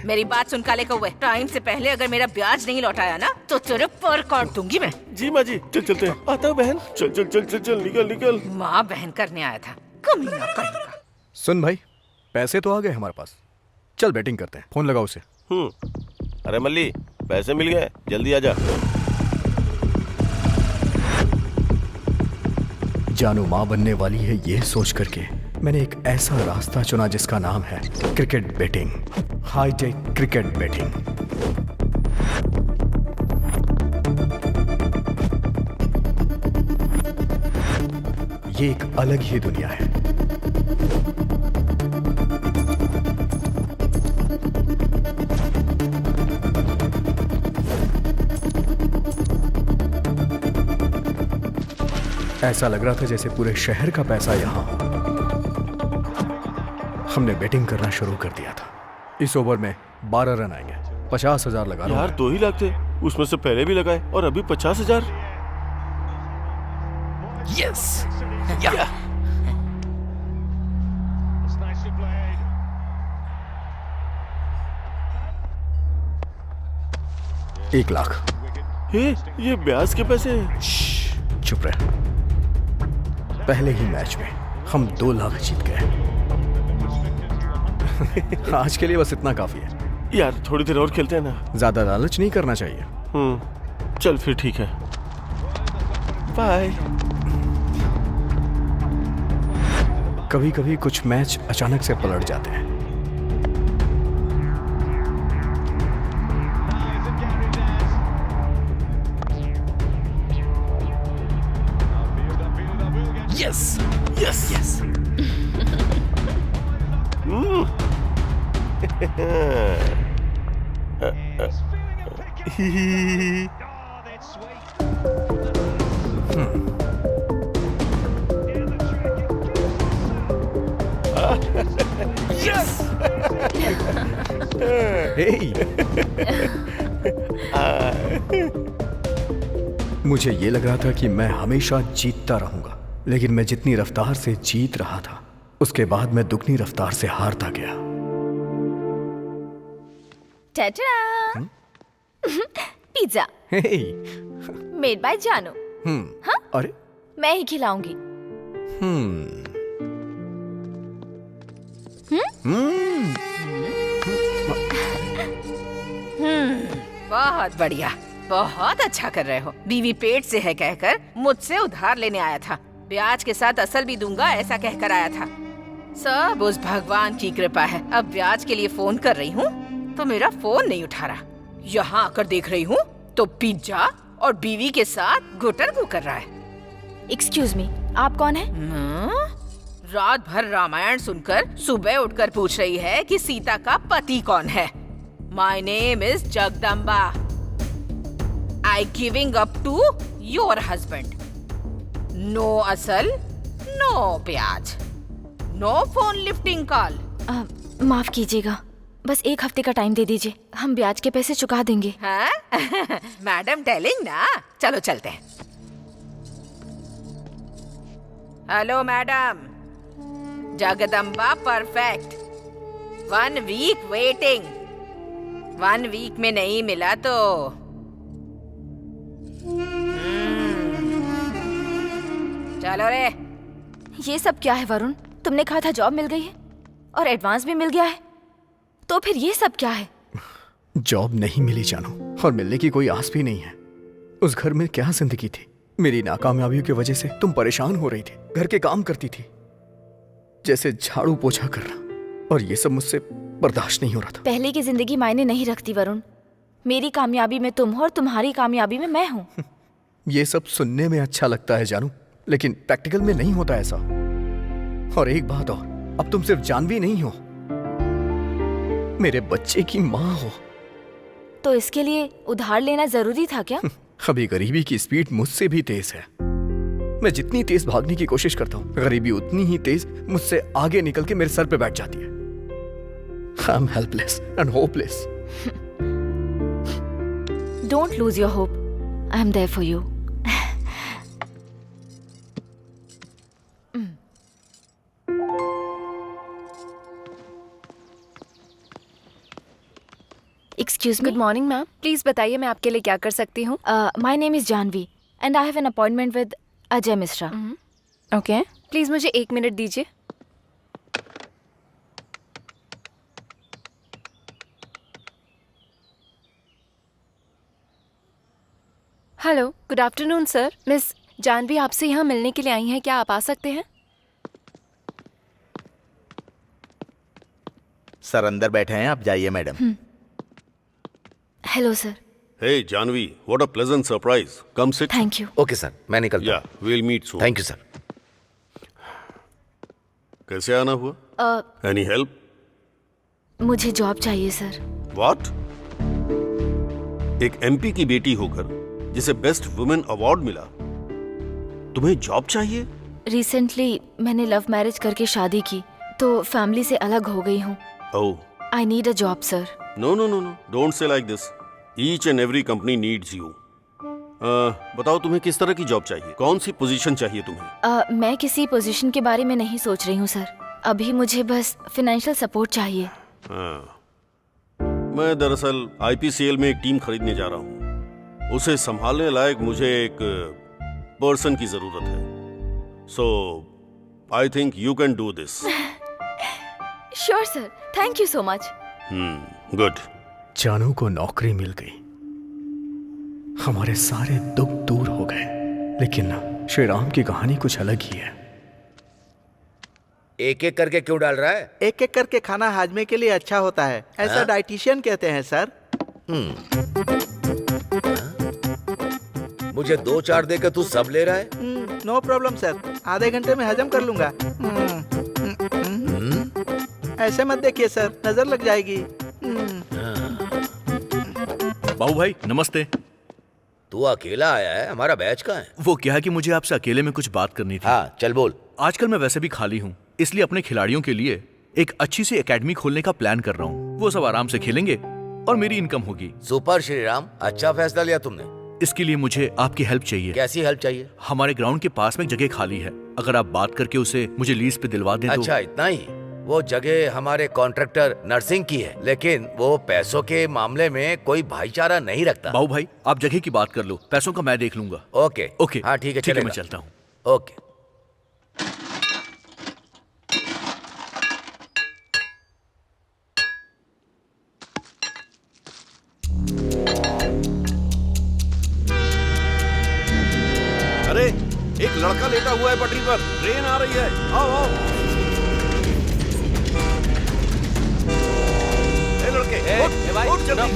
मेरी बात सुन काले कौवे, टाइम से पहले अगर मेरा ब्याज नहीं लौटाया ना तो तेरे पर काट दूंगी मैं। जी माँ जी, चल चलते हैं। आता हूँ बहन। चल चल चल चल चल, निकल निकल। माँ बहन करने आया था, कमीना कहीं का। सुन भाई, पैसे तो आ गए हमारे पास, चल बैटिंग करते हैं। फोन लगाओ उसे। अरे मल्ली, पैसे मिल गए, जल्दी आजा। जानू माँ बनने वाली है ये सोच करके मैंने एक ऐसा रास्ता चुना जिसका नाम है cricket batting, high tech cricket batting. ये एक अलग ही दुनिया है। ऐसा लग रहा था जैसे पूरे शहर का पैसा यहाँ हो। हमने बैटिंग करना शुरू कर दिया था। इस ओवर में 12 रन आएंगे, 50,000 लगा रहा हूं। यार 2 ही लाख थे, उसमें से पहले भी लगाए और अभी 50,000। यस, या। एक लाख। ये ब्याज के पैसे हैं। चुप रह। पहले ही मैच में हम 2 लाख जीत गए। आज के लिए बस इतना काफी है। यार थोड़ी देर और खेलते हैं ना। ज्यादा लालच नहीं करना चाहिए। चल फिर ठीक है, बाय। कभी कभी कुछ मैच अचानक से पलट जाते हैं। Yes yes yes. यस। मुझे ये लग रहा था कि मैं हमेशा जीतता रहूंगा, लेकिन मैं जितनी रफ्तार से जीत रहा था उसके बाद मैं दुगनी रफ्तार से हारता गया। टाटा। पिज्जा मेड बाय जानू। हाँ? अरे मैं ही खिलाऊंगी। बहुत बढ़िया, बहुत अच्छा कर रहे हो। बीवी पेट से है कहकर मुझसे उधार लेने आया था, ब्याज के साथ असल भी दूंगा ऐसा कहकर आया था। सब उस भगवान की कृपा है। अब ब्याज के लिए फोन कर रही हूँ तो मेरा फोन नहीं उठा रहा। यहाँ आकर देख रही हूँ तो पिज्जा और बीवी के साथ गुटरगू कर रहा है। एक्सक्यूज मी, आप कौन है? रात भर रामायण सुनकर सुबह उठकर पूछ रही है कि सीता का पति कौन है। My name is Jagdamba. I giving up to your husband. No असल, नो ब्याज, नो फोन लिफ्टिंग कॉल। माफ कीजिएगा, बस 1 हफ्ते का टाइम दे दीजिए, हम ब्याज के पैसे चुका देंगे। हाँ? मैडम टेलिंग ना। चलो चलते हैं। Hello madam, Jagdamba perfect. 1 week waiting. 1 week में नहीं मिला तो चलो रे। ये सब क्या है वरुण? तुमने कहा था जॉब मिल गई है और एडवांस भी मिल गया है, तो फिर ये सब क्या है? जॉब नहीं मिली जानू, और मिलने की कोई आस भी नहीं है। उस घर में क्या जिंदगी थी? मेरी नाकामयाबियों की वजह से तुम परेशान हो रही थी, घर के काम करती थी जैसे झाड़ू पोछा करना, और ये सब मुझसे बर्दाश्त नहीं हो रहा था। पहले की जिंदगी मायने नहीं रखती वरुण। मेरी कामयाबी में तुम हो और तुम्हारी कामयाबी में मैं हूँ। ये सब सुनने में अच्छा लगता है जानू, लेकिन प्रैक्टिकल में नहीं होता ऐसा। और एक बात और, अब तुम सिर्फ जानवी नहीं हो, मेरे बच्चे की माँ हो। तो इसके लिए उधार लेना जरूरी था क्या? अभी गरीबी की स्पीड मुझसे भी तेज है। मैं जितनी तेज भागने की कोशिश करता हूँ, गरीबी उतनी ही तेज मुझसे आगे निकल के मेरे सर पे बैठ जाती है। I am helpless and hopeless. Don't lose your hope. I am there for you. Excuse me. Good morning ma'am, please बताइए मैं आपके लिए क्या कर सकती हूँ। My name is Janvi and I have an appointment with Ajay Mishra. Okay, please मुझे 1 minute दीजिए। Hello, good afternoon sir. Miss Janvi आपसे यहाँ मिलने के लिए आई हैं, क्या आप आ सकते हैं? सर अंदर बैठे हैं, आप जाइए madam. Hello sir. Hey Janvi, what a pleasant surprise. Come sit. Thank you. Okay sir, मैं निकलता हूँ। Yeah we'll meet soon. Thank you sir. कैसे आना हुआ? Any help? मुझे जॉब चाहिए सर। व्हाट? एक एमपी की बेटी होकर जिसे बेस्ट वुमेन अवार्ड मिला, तुम्हें जॉब चाहिए? रिसेंटली मैंने लव मैरिज करके शादी की तो फैमिली से अलग हो गई हूँ। Oh. I need a job sir. No no no no, don't say like this. Each and every company needs you. बताओ तुम्हें किस तरह की जॉब चाहिए, कौन सी पोजीशन चाहिए तुम्हें? मैं किसी पोजीशन के बारे में नहीं सोच रही हूँ सर, अभी मुझे बस फाइनेंशियल सपोर्ट चाहिए। मैं दरअसल आईपीसीएल में एक टीम खरीदने जा रहा हूँ। उसे संभालने लायक मुझे एक पर्सन की जरूरत है। So I think you can do this. Sure sir, thank you so much. Good. Janu को नौकरी मिल गई, हमारे सारे दुख दूर हो गए। लेकिन ना, श्री राम की कहानी कुछ अलग ही है। एक एक करके क्यों डाल रहा है? एक एक करके खाना हाजमे के लिए अच्छा होता है, ऐसा हाँ? डाइटिशियन कहते हैं सर। मुझे 2-4 देकर तू सब ले रहा है? नो प्रॉब्लम सर, आधे घंटे में हजम कर लूंगा। ऐसे मत देखिए सर, नजर लग जाएगी। बाबू भाई नमस्ते। तू अकेला आया है? हमारा बैच कहाँ है? वो क्या है कि मुझे आपसे अकेले में कुछ बात करनी थी। हाँ चल बोल। आजकल मैं वैसे भी खाली हूँ, इसलिए अपने खिलाड़ियों के लिए एक अच्छी सी एकेडमी खोलने का प्लान कर रहा हूँ। वो सब आराम से खेलेंगे और मेरी इनकम होगी। सुपर श्री राम, अच्छा फैसला लिया तुमने। इसके लिए मुझे आपकी हेल्प चाहिए। कैसी हेल्प चाहिए? हमारे ग्राउंड के पास में एक जगह खाली है, अगर आप बात करके उसे मुझे लीज पे दिलवा दें। अच्छा इतना ही? वो जगह हमारे कॉन्ट्रैक्टर नरसिंह की है, लेकिन वो पैसों के मामले में कोई भाईचारा नहीं रखता। बाबू भाई आप जगह की बात कर लो, पैसों का मैं देख लूंगा। ओके ओके हाँ ठीक है, ठीक है, चलेगा। मैं चलता हूँ। ओके। अरे एक लड़का लेटा हुआ है पटरी पर, ट्रेन आ रही है, आओ आओ। ए लड़के, उठ जल्दी,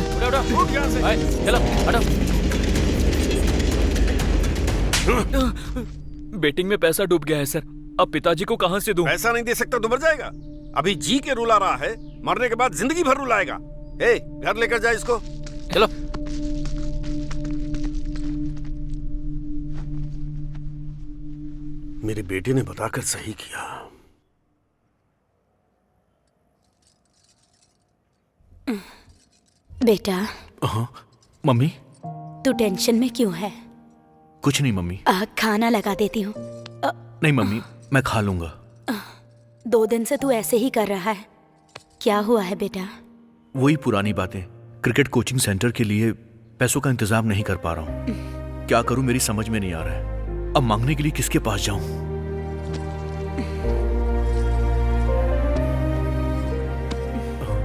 उठ यहाँ से। चलो हटो। बेटिंग में पैसा डूब गया है सर, अब पिताजी को कहाँ से दूं? पैसा नहीं दे सकता तो मर जाएगा। अभी जी के रुला रहा है, मरने के बाद जिंदगी भर रुलाएगा। ए घर लेकर जा इसको। चलो। मेरे बेटे ने बताकर सही किया। बेटा। हाँ मम्मी। तू टेंशन में क्यों है? कुछ नहीं मम्मी। खाना लगा देती हूँ। नहीं मम्मी, मैं खा लूंगा। 2 दिन से तू ऐसे ही कर रहा है, क्या हुआ है बेटा? वही पुरानी बातें। क्रिकेट कोचिंग सेंटर के लिए पैसों का इंतजाम नहीं कर पा रहा हूँ। क्या करूं, मेरी समझ में नहीं आ रहा है। अब मांगने के लिए किसके पास जाऊं?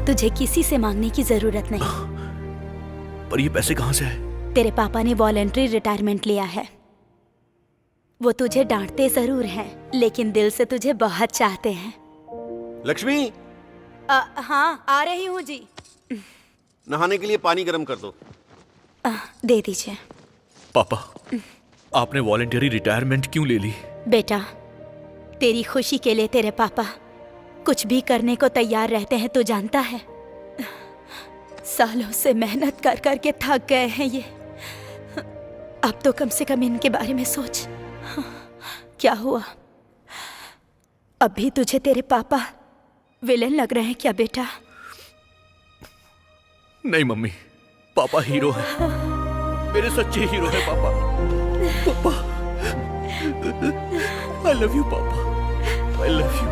तुझे किसी से मांगने की जरूरत नहीं। पर ये पैसे कहां से आए? तेरे पापा ने वॉलंटरी रिटायरमेंट लिया है। वो तुझे डांटते जरूर हैं, लेकिन दिल से तुझे बहुत चाहते हैं। लक्ष्मी। हाँ आ रही हूँ जी। नहाने के लिए पानी गर्म कर दो। दे दीजिए। पापा, आपने वॉलंटरी रिटायरमेंट क्यों ले ली? बेटा, तेरी खुशी के लिए तेरे पापा कुछ भी करने को तैयार रहते हैं, तो जानता है। सालों से मेहनत कर कर के थक गए हैं ये। अब तो कम से कम इनके बारे में सोच। क्या हुआ? अभी तुझे तेरे पापा विलेन लग रहे हैं क्या बेटा? नहीं मम्मी, पापा हीरो है, मेरे सच्चे हीरो है पापा। पापा, आई लव यू पापा, I love you.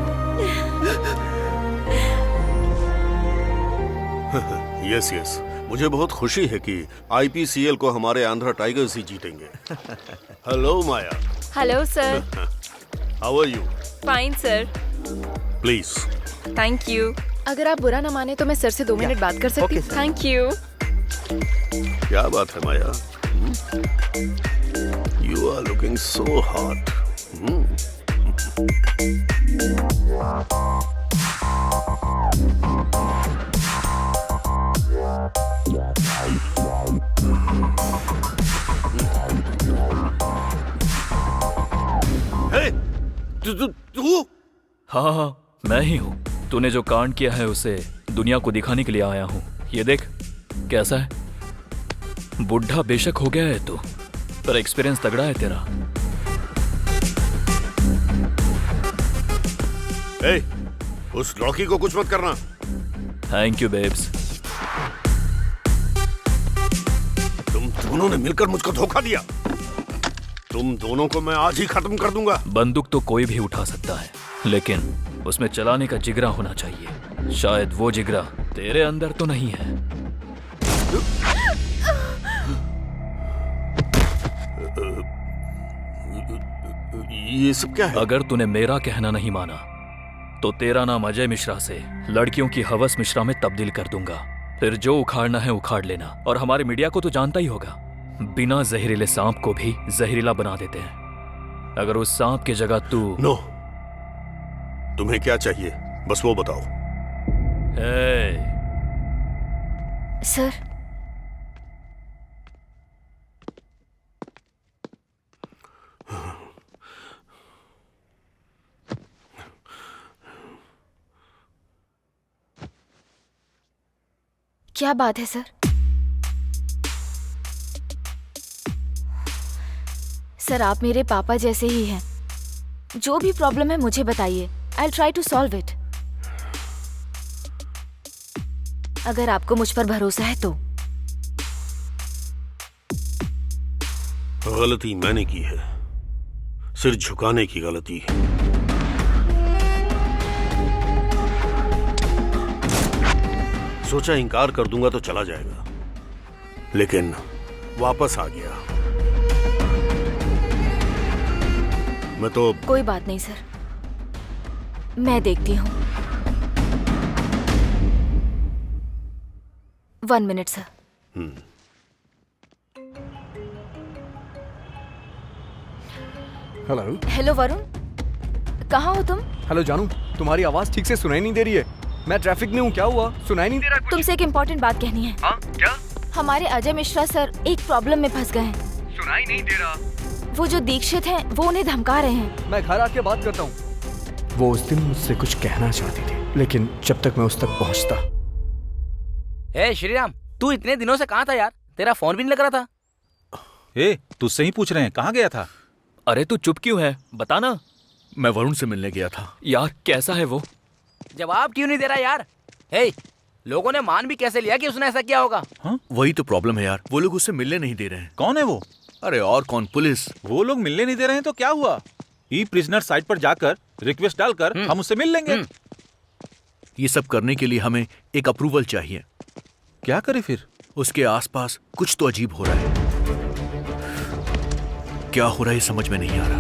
Yes yes, मुझे बहुत खुशी है कि आईपीसीएल को हमारे आंध्रा टाइगर्स ही जीतेंगे। Hello Maya. Hello sir. How are you? Fine sir. Please. Thank you. अगर आप बुरा ना माने तो मैं सर से 2 मिनट बात कर सकती हूँ? Thank you. क्या बात है Maya? You are looking so hot. तू? हाँ, मैं ही हूँ। तूने जो कांड किया है उसे दुनिया को दिखाने के लिए आया हूँ। ये देख कैसा है। बुढ़ा बेशक हो गया है तू, पर एक्सपीरियंस तगड़ा है तेरा। उस रॉकी को कुछ मत करना। Thank you babes. तुम दोनों ने मिलकर मुझको धोखा दिया। तुम दोनों को मैं आज ही खत्म कर दूंगा। बंदूक तो कोई भी उठा सकता है, लेकिन उसमें चलाने का जिगरा होना चाहिए। शायद वो जिगरा तेरे अंदर तो नहीं है। ये सब क्या है? अगर तूने मेरा कहना नहीं माना तो तेरा नाम अजय मिश्रा से लड़कियों की हवस मिश्रा में तब्दील कर दूंगा। फिर जो उखाड़ना है उखाड़ लेना। और हमारे मीडिया को तो जानता ही होगा, बिना जहरीले सांप को भी जहरीला बना देते हैं। अगर उस सांप की जगह तू नो, तुम्हें क्या चाहिए बस वो बताओ। सर, क्या बात है सर? सर, आप मेरे पापा जैसे ही हैं। जो भी प्रॉब्लम है मुझे बताइए, I'll try to solve it। अगर आपको मुझ पर भरोसा है तो। गलती मैंने की है, सिर झुकाने की गलती। सोचा इनकार कर दूंगा तो चला जाएगा, लेकिन वापस आ गया। मैं तो कोई बात नहीं सर, मैं देखती हूँ। 1 minute sir. Hello. Hello Varun, कहाँ हो तुम? हेलो जानू, तुम्हारी आवाज ठीक से सुनाई नहीं दे रही है। मैं ट्रैफिक में हूँ। क्या हुआ? सुनाई नहीं दे रहा कुछ? तुमसे एक इम्पोर्टेंट बात कहनी है। हाँ, क्या? हमारे अजय मिश्रा सर एक प्रॉब्लम में फंस गए हैं। सुनाई नहीं दे रहा। वो जो दीक्षित हैं, वो उन्हें धमका रहे हैं। मैं घर आके बात करता हूँ। वो उस दिन मुझसे कुछ कहना चाहती थी, लेकिन जब तक मैं उस तक पहुँचता। हे श्रीराम, तू इतने दिनों से कहाँ था यार? तेरा फोन भी नहीं लग रहा था। तुझसे ही पूछ रहे हैं, कहाँ गया था? अरे तू चुप क्यों है, बताना। मैं वरुण से मिलने गया था। यार कैसा है वो? जवाब क्यों नहीं दे रहा यार? हे, लोगों ने मान भी कैसे लिया कि उसने ऐसा किया होगा? वही तो प्रॉब्लम है यार, वो लोग उससे मिलने नहीं दे रहे हैं। कौन है वो? अरे और कौन, पुलिस। वो लोग मिलने नहीं दे रहे हैं तो क्या हुआ? ई प्रिजनर साइट पर जाकर रिक्वेस्ट डालकर हम उससे मिल लेंगे। ये सब करने के लिए हमें एक अप्रूवल चाहिए। क्या करें फिर? उसके आसपास कुछ तो अजीब हो रहा है। क्या हो रहा है समझ में नहीं आ रहा।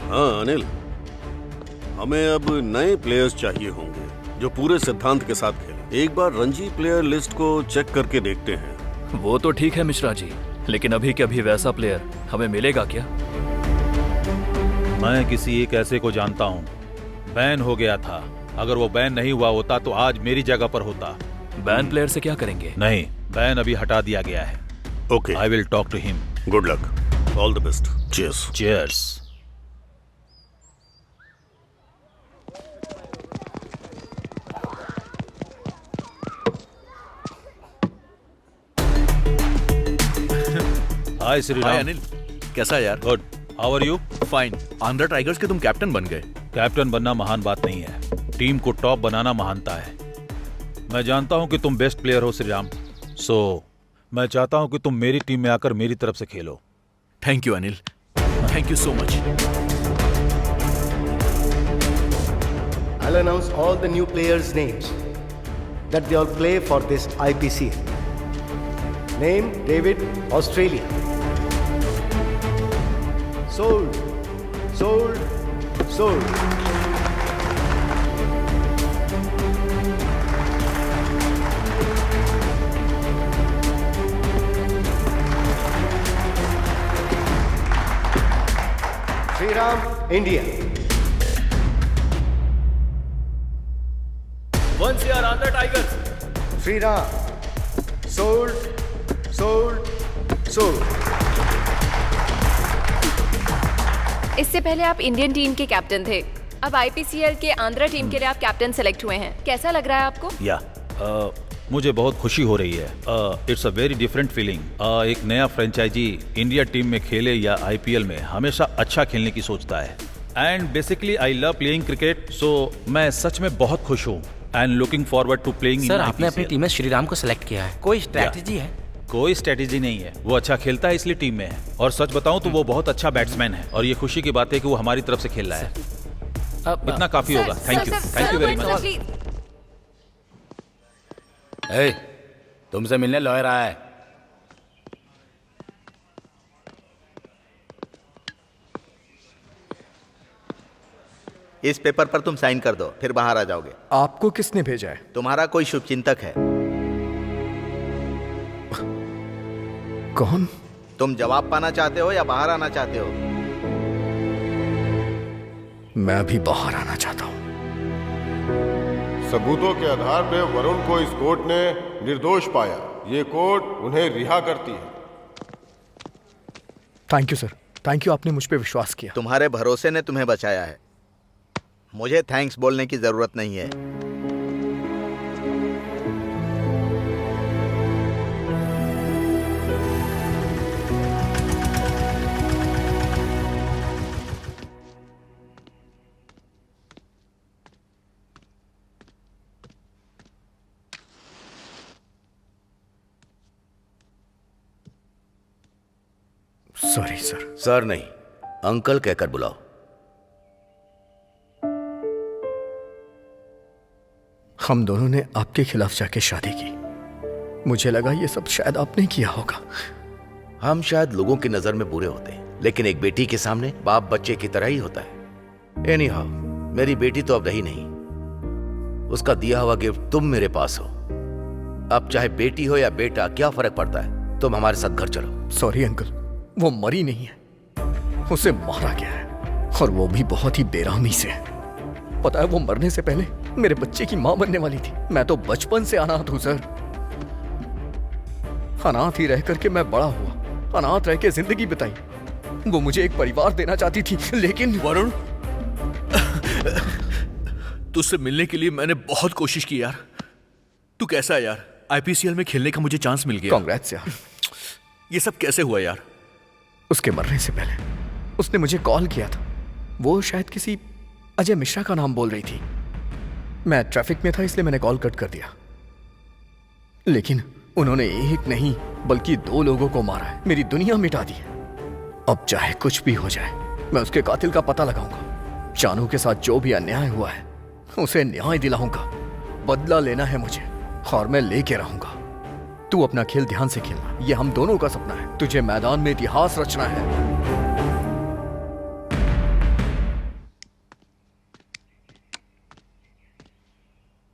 हाँ अनिल, हमें अब नए प्लेयर्स चाहिए होंगे जो पूरे सिद्धांत के साथ खेलें। एक बार रणजी प्लेयर लिस्ट को चेक करके देखते हैं। वो तो ठीक है मिश्रा जी, लेकिन अभी के अभी वैसा प्लेयर हमें मिलेगा क्या? मैं किसी एक ऐसे को जानता हूँ, बैन हो गया था। अगर वो बैन नहीं हुआ होता तो आज मेरी जगह पर होता। बैन प्लेयर से क्या करेंगे? नहीं, बैन अभी हटा दिया गया है। Okay, I will talk to him. Good luck, all the best. Cheers. Cheers. Hi Shriram. Hi Anil, कैसा यार? Good, how are you? Fine. Andhra tigers के तुम कैप्टन बन गए। कैप्टन बनना महान बात नहीं है, टीम को टॉप बनाना महानता है। मैं जानता हूं कि तुम बेस्ट प्लेयर हो श्रीराम, सो मैं चाहता हूं कि तुम मेरी टीम में आकर मेरी तरफ से खेलो। Thank you Anil, thank you so much. I'll announce all the new players' names. that they all play for this IPCL. Name David, Australia. Sold. Sold. Sold. Sriram, India. Once you are on the Tigers. Sriram. Sold. Sold. Sold. इससे पहले आप Indian team के captain थे, अब IPCL के Andhra team के लिए आप कैप्टन सेलेक्ट हुए हैं। कैसा लग रहा है आपको? मुझे बहुत खुशी हो रही है। It's a very different feeling. एक नया फ्रेंचाइजी इंडिया टीम में खेले या आईपीएल में हमेशा अच्छा खेलने की सोचता है। And basically I love playing cricket, so मैं सच में बहुत खुश हूँ and looking forward to playing. Sir, आपने अपनी टीम में श्रीराम को सिलेक्ट किया है, कोई स्ट्रैटेजी है? कोई स्ट्रेटेजी नहीं है, वो अच्छा खेलता है इसलिए टीम में है। और सच बताऊं तो वो बहुत अच्छा बैट्समैन है और ये खुशी की बात है कि वो हमारी तरफ से खेल रहा है। इतना काफी होगा। Thank you very much. तुमसे मिलने लॉयर आया है। इस पेपर पर तुम साइन कर दो, फिर बाहर आ जाओगे। आपको किसने भेजा है? तुम्हारा कोई शुभचिंतक है। कौन? तुम जवाब पाना चाहते हो या बाहर आना चाहते हो? मैं भी बाहर आना चाहता हूं। सबूतों के आधार पर वरुण को इस कोर्ट ने निर्दोष पाया। ये कोर्ट उन्हें रिहा करती है। Thank you sir, thank you, आपने मुझ पे विश्वास किया। तुम्हारे भरोसे ने तुम्हें बचाया है, मुझे थैंक्स बोलने की जरूरत नहीं है। Sorry sir. सर नहीं, अंकल कहकर बुलाओ। हम दोनों ने आपके खिलाफ जाके शादी की। मुझे लगा ये सब शायद आपने किया होगा। हम शायद लोगों की नजर में बुरे होते हैं, लेकिन एक बेटी के सामने बाप बच्चे की तरह ही होता है। एनीहाउ, मेरी बेटी तो अब रही नहीं। उसका दिया हुआ गिफ्ट तुम मेरे पास हो। अब चाहे बेटी हो या बेटा, क्या फर्क पड़ता है? तुम हमारे साथ घर चलो। सॉरी अंकल, वो मरी नहीं है, उसे मारा गया है, और वो भी बहुत ही बेरहमी से। पता है, वो मरने से पहले मेरे बच्चे की मां बनने वाली थी। मैं तो बचपन से अनाथ हूं सर। अनाथ ही रह करके मैं बड़ा हुआ, अनाथ रह के जिंदगी बिताई। वो मुझे एक परिवार देना चाहती थी, लेकिन वरुण, तुझसे मिलने के लिए मैंने बहुत कोशिश की यार। तू कैसा है यार? आईपीसीएल में खेलने का मुझे चांस मिल गया। कांग्रेट्स यार। ये सब कैसे हुआ यार? उसके मरने से पहले उसने मुझे कॉल किया था। वो शायद किसी अजय मिश्रा का नाम बोल रही थी। मैं ट्रैफिक में था इसलिए मैंने कॉल कट कर दिया, लेकिन उन्होंने एक नहीं बल्कि 2 लोगों को मारा है, मेरी दुनिया मिटा दी है। अब चाहे कुछ भी हो जाए, मैं उसके कातिल का पता लगाऊंगा। जानू के साथ जो भी अन्याय हुआ है उसे न्याय दिलाऊंगा। बदला लेना है मुझे और मैं लेके रहूंगा। तू अपना खेल ध्यान से खेलना, ये हम दोनों का सपना है। तुझे मैदान में इतिहास रचना है।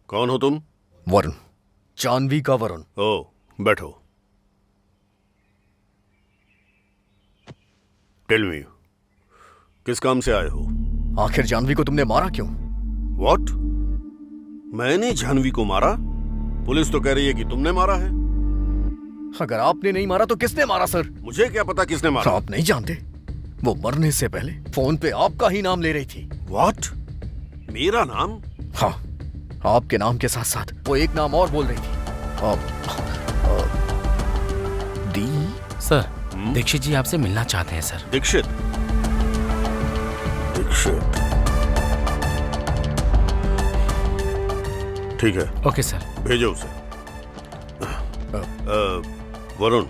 कौन हो तुम? वरुण, जानवी का वरुण। ओ, बैठो। टेल मी, किस काम से आए हो? आखिर जानवी को तुमने मारा क्यों? व्हाट? मैंने जानवी को मारा? पुलिस तो कह रही है कि तुमने मारा है। अगर आपने नहीं मारा तो किसने मारा सर? मुझे क्या पता किसने मारा। आप नहीं जानते? वो मरने से पहले फोन पे आपका ही नाम ले रही थी। व्हाट? मेरा नाम? हाँ, आपके नाम के साथ साथ वो एक नाम और बोल रही थी। दी। सर, दीक्षित जी आपसे मिलना चाहते हैं सर। दीक्षित? दीक्षित, ठीक है। ओके सर, भेजो उसे। वरुण,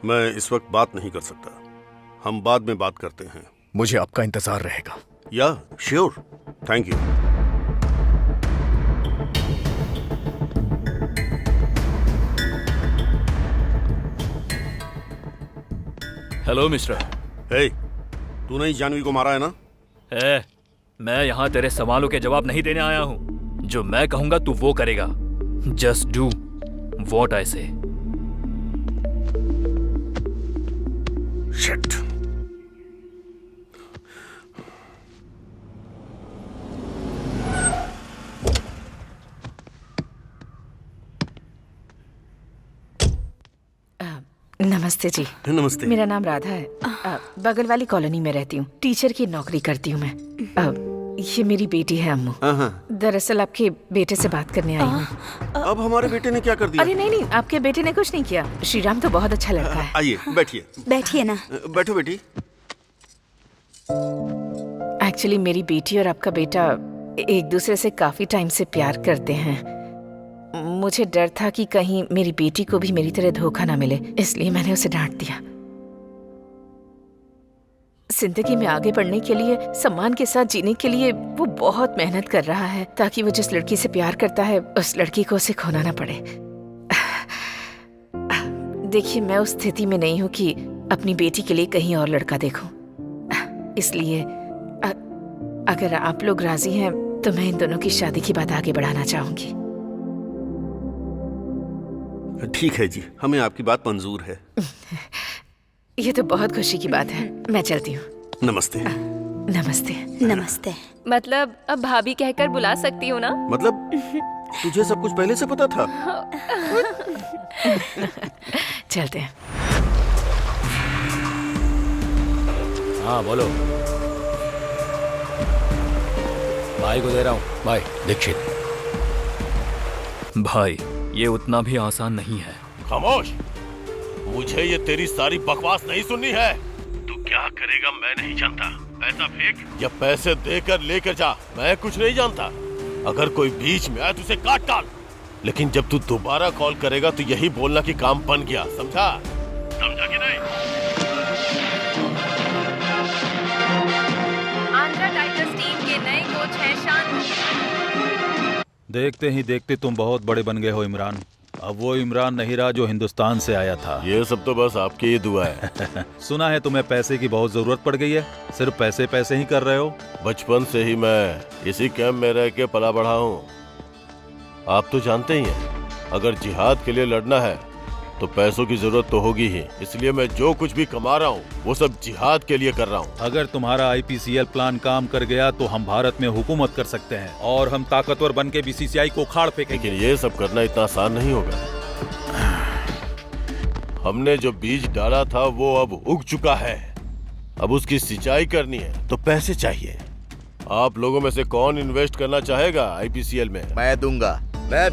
मैं इस वक्त बात नहीं कर सकता, हम बाद में बात करते हैं। मुझे आपका इंतजार रहेगा। Yeah sure, thank you. Hello mister. Hey, तूने ही जानवी को मारा है ना? मैं यहाँ तेरे सवालों के जवाब नहीं देने आया हूँ। जो मैं कहूंगा तू वो करेगा। जस्ट डू व्हाट आई से। शिट। नमस्ते जी। नमस्ते। मेरा नाम राधा है। बगल वाली कॉलोनी में रहती हूँ। टीचर की नौकरी करती हूँ मैं। ये मेरी बेटी है अम्मू। दरअसल आपके बेटे से बात करने आई हूँ। अब हमारे बेटे ने क्या कर दिया? अरे नहीं, आपके बेटे ने कुछ नहीं किया। श्रीराम तो बहुत अच्छा लड़का है। आइए बैठिए। बैठिए ना। बैठो बेटी। एक्चुअली मेरी बेटी और आपका बेटा एक दूसरे से काफी टाइम से प्यार करते हैं। मुझे डर था कि कहीं मेरी बेटी को भी मेरी तरह धोखा ना मिले, इसलिए मैंने उसे डांट दिया। जिंदगी में आगे बढ़ने के लिए, सम्मान के साथ जीने के लिए वो बहुत मेहनत कर रहा है ताकि वो जिस लड़की से प्यार करता है उस लड़की को उसे खोना ना पड़े। देखिए, मैं उस स्थिति में नहीं हूँ कि अपनी बेटी के लिए कहीं और लड़का देखूं। इसलिए अगर आप लोग राजी हैं तो मैं इन दोनों की शादी की बात आगे बढ़ाना चाहूंगी। ठीक है जी, हमें आपकी बात मंजूर है। ये तो बहुत खुशी की बात है। मैं चलती हूँ। नमस्ते। नमस्ते। नमस्ते। मतलब अब भाभी कहकर बुला सकती हूँ ना? मतलब तुझे सब कुछ पहले से पता था? चलते हैं। हाँ बोलो। भाई को दे रहा हूँ। भाई दीक्षित। भाई ये उतना भी आसान नहीं है। खामोश। मुझे ये तेरी सारी बकवास नहीं सुननी है। तू क्या करेगा मैं नहीं जानता। पैसा फेंक या पैसे देकर लेकर जा, मैं कुछ नहीं जानता। अगर कोई बीच में आए तो उसे काट डाल। लेकिन जब तू दोबारा कॉल करेगा तो यही बोलना कि काम बन गया। समझा? समझा कि नहीं? आंध्रा टाइगर्स टीम के नए कोच हैं शान। देखते ही देखते तुम बहुत बड़े बन गए हो इमरान। अब वो इमरान नहीं रहा जो हिंदुस्तान से आया था। ये सब तो बस आपकी ही दुआ है। सुना है तुम्हें पैसे की बहुत जरूरत पड़ गई है। सिर्फ पैसे पैसे ही कर रहे हो। बचपन से ही मैं इसी कैंप में रह के पला बढ़ा हूँ। आप तो जानते ही हैं, अगर जिहाद के लिए लड़ना है तो पैसों की जरूरत तो होगी ही। इसलिए मैं जो कुछ भी कमा रहा हूँ वो सब जिहाद के लिए कर रहा हूँ। अगर तुम्हारा IPCL प्लान काम कर गया तो हम भारत में हुकूमत कर सकते हैं और हम ताकतवर बन के BCCI को उखाड़ फेंकेंगे। लेकिन ये सब करना इतना आसान नहीं होगा। हमने जो बीज डाला था वो अब उग चुका है। अब उसकी सिंचाई करनी है तो पैसे चाहिए। आप लोगों में से कौन इन्वेस्ट करना चाहेगा IPCL में? मैं दूंगा। मैं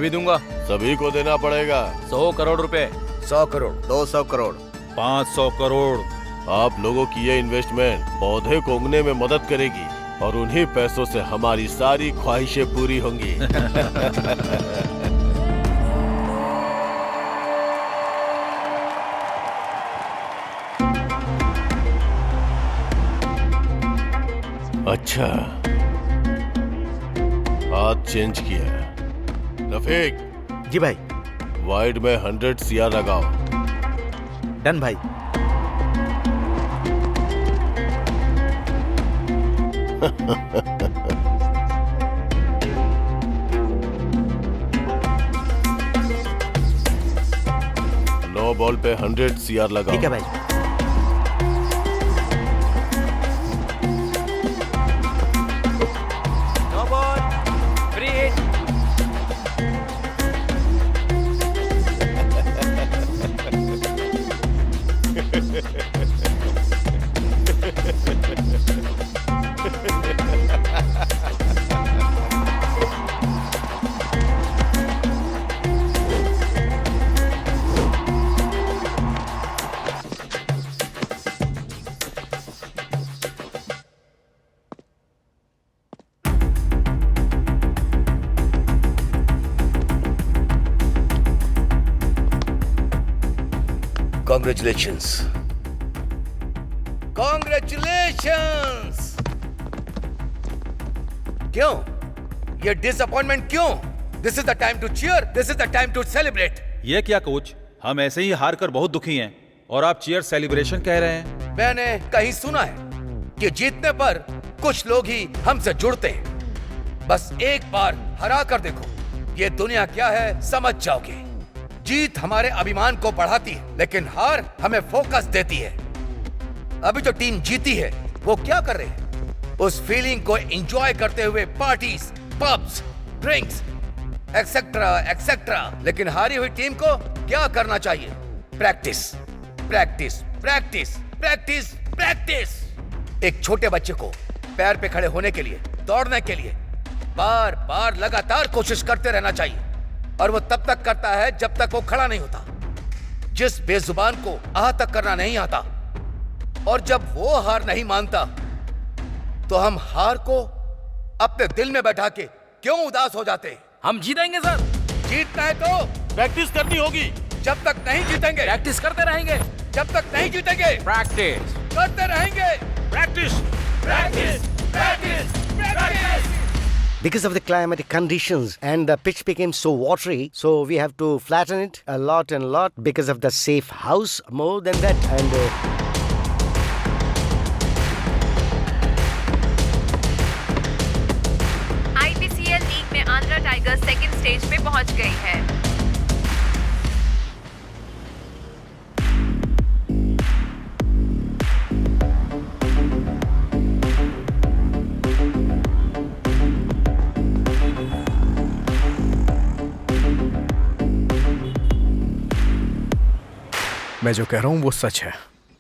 भी दूंगा। सभी को देना पड़ेगा। 100 करोड़ रुपए। 100 करोड़। 200 करोड़। 500 करोड़। आप लोगों की ये इन्वेस्टमेंट पौधे को उगने में मदद करेगी और उन्हीं पैसों से हमारी सारी ख्वाहिशें पूरी होंगी। अच्छा, हाथ चेंज किया। रफीक। जी भाई। वाइड में 100 CR लगाओ। डन भाई। नो बॉल पे 100 CR लगाओ। ठीक है भाई। Congratulations. Congratulations. क्यों? ये डिसअपॉइंटमेंट क्यों? This is the time to cheer. This is the time to celebrate. ये क्या कोच, हम ऐसे ही हार कर बहुत दुखी हैं। और आप चीयर सेलिब्रेशन कह रहे हैं। मैंने कहीं सुना है कि जीतने पर कुछ लोग ही हमसे जुड़ते हैं। बस एक बार हरा कर देखो, ये दुनिया क्या है समझ जाओगे। जीत हमारे अभिमान को बढ़ाती है, लेकिन हार हमें फोकस देती है। अभी जो टीम जीती है वो क्या कर रहे हैं? उस फीलिंग को एंजॉय करते हुए parties, pubs, drinks etcetera etcetera. लेकिन हारी हुई टीम को क्या करना चाहिए? Practice practice practice practice practice. एक छोटे बच्चे को पैर पे खड़े होने के लिए, दौड़ने के लिए बार बार लगातार कोशिश करते रहना चाहिए, और वो तब तक करता है जब तक वो खड़ा नहीं होता। जिस बेजुबान को आह तक करना नहीं आता और जब वो हार नहीं मानता, तो हम हार को अपने दिल में बैठा के क्यों उदास हो जाते? हम जीतेंगे सर। जीतना है तो प्रैक्टिस करनी होगी। जब तक नहीं जीतेंगे प्रैक्टिस करते रहेंगे। जब तक नहीं जीतेंगे प्रैक्टिस करते रहेंगे। Practice practice practice practice. Because of the climatic conditions and the pitch became so watery, so we have to flatten it a lot and a lot because of the safe house. More than that, and IPCL league में Andhra tigers second stage पे पहुंच गई है। मैं जो कह रहा हूँ वो सच है।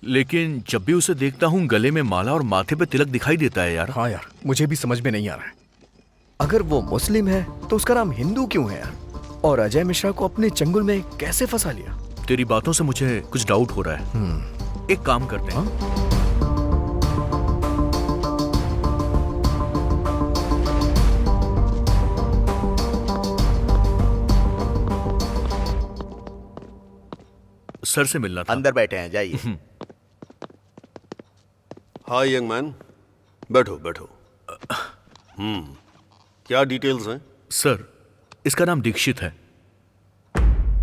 लेकिन जब भी उसे देखता हूँ गले में माला और माथे पे तिलक दिखाई देता है यार। हाँ यार, मुझे भी समझ में नहीं आ रहा है। अगर वो मुस्लिम है तो उसका नाम हिंदू क्यों है यार? और अजय मिश्रा को अपने चंगुल में कैसे फंसा लिया? तेरी बातों से मुझे कुछ डाउट हो रहा है। एक काम करते हैं। सर से मिलना था। अंदर बैठे हैं, जाइए। हाय यंग मैन, बैठो बैठो। क्या डिटेल्स हैं? सर, इसका नाम दीक्षित है।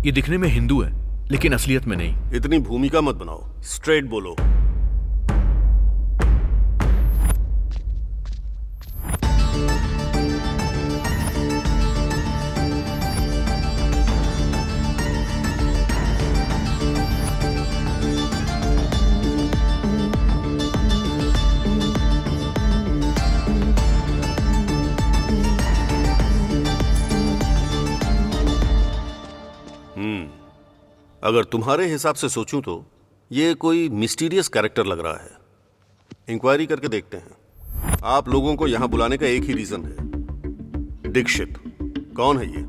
ये दिखने में हिंदू है लेकिन असलियत में नहीं। इतनी भूमिका मत बनाओ, स्ट्रेट बोलो। अगर तुम्हारे हिसाब से सोचूं तो ये कोई मिस्टीरियस कैरेक्टर लग रहा है। इंक्वायरी करके देखते हैं। आप लोगों को यहाँ बुलाने का एक ही रीजन है। दीक्षित कौन है ये?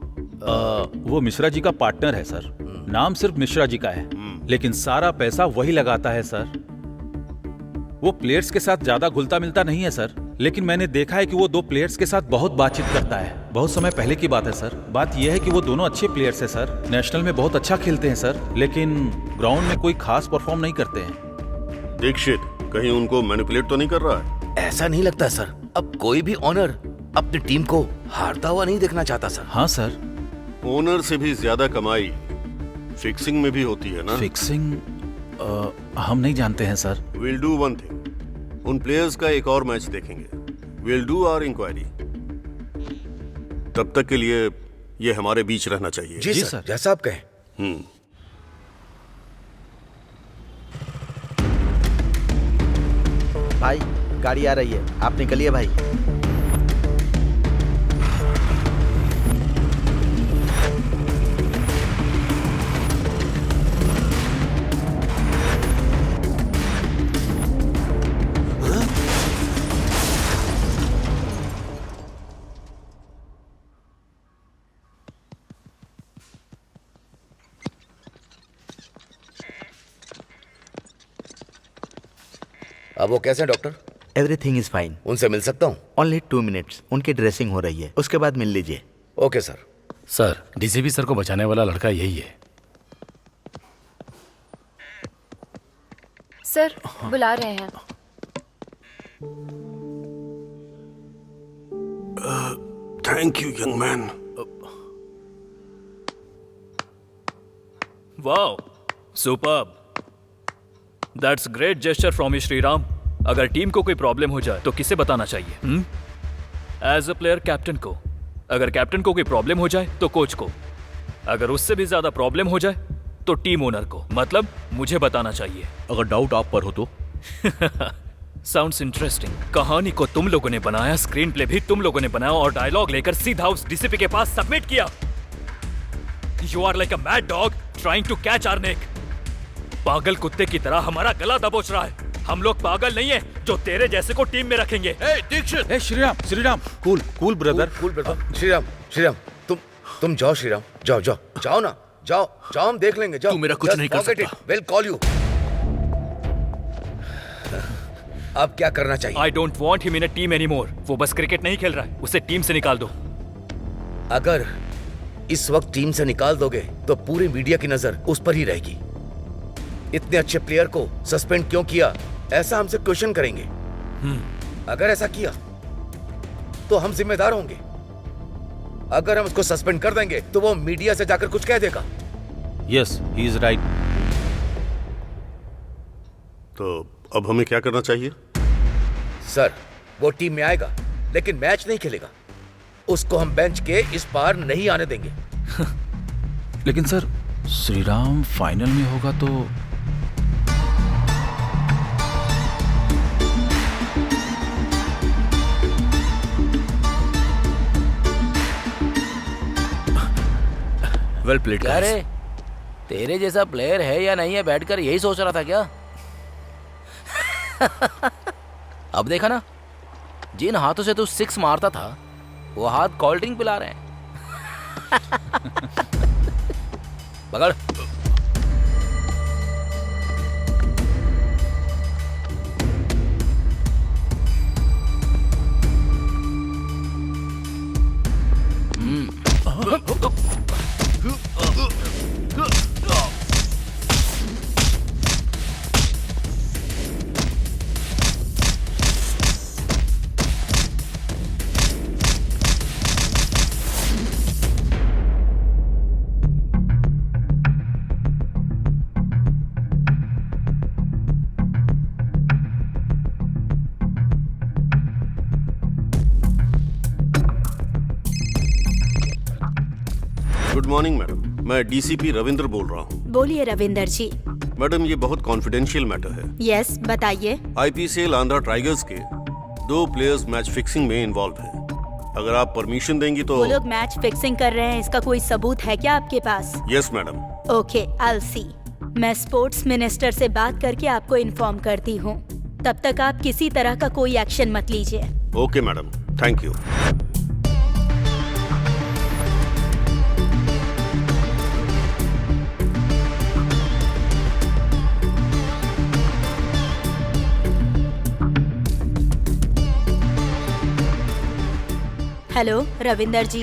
वो मिश्रा जी का पार्टनर है सर। नाम सिर्फ मिश्रा जी का है, लेकिन सारा पैसा वही लगाता है सर। वो प्लेयर्स के साथ ज्यादा घुलता मिलता नहीं है सर, लेकिन मैंने देखा है कि वो दो प्लेयर्स के साथ बहुत बातचीत करता है। बहुत समय पहले की बात है सर। बात यह है कि वो दोनों अच्छे प्लेयर्स हैं सर, नेशनल में बहुत अच्छा खेलते हैं सर, लेकिन ग्राउंड में कोई खास परफॉर्म नहीं करते हैं। दीक्षित कहीं उनको मैनिपुलेट तो नहीं कर रहा है? ऐसा नहीं लगता सर। अब कोई भी ओनर अपनी टीम को हारता हुआ नहीं देखना चाहता सर। हाँ सर। ओनर से भी ज्यादा कमाई फिक्सिंग में भी होती है ना? फिक्सिंग हम नहीं जानते हैं sir. We'll do one thing, उन प्लेयर्स का एक और मैच देखेंगे। We'll do our inquiry. तब तक के लिए ये हमारे बीच रहना चाहिए। जी सर, जैसा आप कहें। भाई गाड़ी आ रही है, आप निकलिए भाई। अब वो कैसे हैं डॉक्टर? Everything is fine. उनसे मिल सकता हूँ? Only 2 minutes. उनकी ड्रेसिंग हो रही है, उसके बाद मिल लीजिए। Okay sir. Sir, DCP sir को बचाने वाला लड़का यही है। सर, बुला रहे हैं। Thank you young man. Wow, superb. That's great gesture from you Shriram. अगर टीम को कोई प्रॉब्लम हो जाए तो किसे बताना चाहिए? एज अ प्लेयर कैप्टन को। अगर कैप्टन को कोई प्रॉब्लम हो जाए तो कोच को। अगर उससे भी ज्यादा प्रॉब्लम हो जाए तो टीम ओनर को, मतलब मुझे बताना चाहिए। अगर डाउट आप पर हो तो? Sounds interesting. कहानी को तुम लोगों ने बनाया, स्क्रीन प्ले भी तुम लोगों ने बनाया और डायलॉग लेकर सीधा उस डीसीपी के पास सबमिट किया। You are like a mad dog trying to catch our neck. पागल कुत्ते की तरह हमारा गला दबोच रहा है। हम लोग पागल नहीं है जो तेरे जैसे को टीम में रखेंगे। Dixit, Shriram, cool brother. श्रीराम, तुम जाओ श्रीराम, जाओ ना, जाओ, हम देख लेंगे, जाओ। तू मेरा कुछ नहीं कर सकता। Will call you. अब क्या करना चाहिए? I don't want him in a team anymore. वो बस क्रिकेट नहीं खेल रहा है, उसे टीम से निकाल दो। अगर इस वक्त टीम से निकाल दोगे तो पूरी मीडिया की नजर उस पर ही रहेगी। इतने अच्छे प्लेयर को सस्पेंड क्यों किया, ऐसा हमसे क्वेश्चन करेंगे। अगर ऐसा किया तो हम जिम्मेदार होंगे। अगर हम उसको सस्पेंड कर देंगे तो वो मीडिया से जाकर कुछ कह देगा। Yes, he is right. तो अब हमें क्या करना चाहिए? सर, वो टीम में आएगा लेकिन मैच नहीं खेलेगा। उसको हम बेंच के इस पार नहीं आने देंगे। लेकिन सर, श्रीराम फाइनल में होगा तो वेल प्लेड। क्या रे, तेरे जैसा प्लेयर है या नहीं है बैठकर यही सोच रहा था क्या? अब देखा ना, जिन हाथों से तू सिक्स मारता था वो हाथ कोल्ड ड्रिंक पिला रहे हैं। पकड़। गुड मॉर्निंग मैडम, मैं डीसीपी रविंद्र बोल रहा हूँ। बोलिए रविंदर जी। मैडम, ये बहुत कॉन्फिडेंशियल मैटर है। यस, बताइए। आईपीसीएल आंध्रा टाइगर्स के 2 प्लेयर्स मैच फिक्सिंग में इन्वॉल्व हैं। अगर आप परमिशन देंगी तो। वो लोग मैच फिक्सिंग कर रहे हैं, इसका कोई सबूत है क्या आपके पास? Yes madam. Okay, I see. मैं स्पोर्ट्स मिनिस्टर से बात करके आपको इन्फॉर्म करती हूँ। तब तक आप किसी तरह का कोई एक्शन मत लीजिए। Okay madam, thank you. Hello Ravinder ji,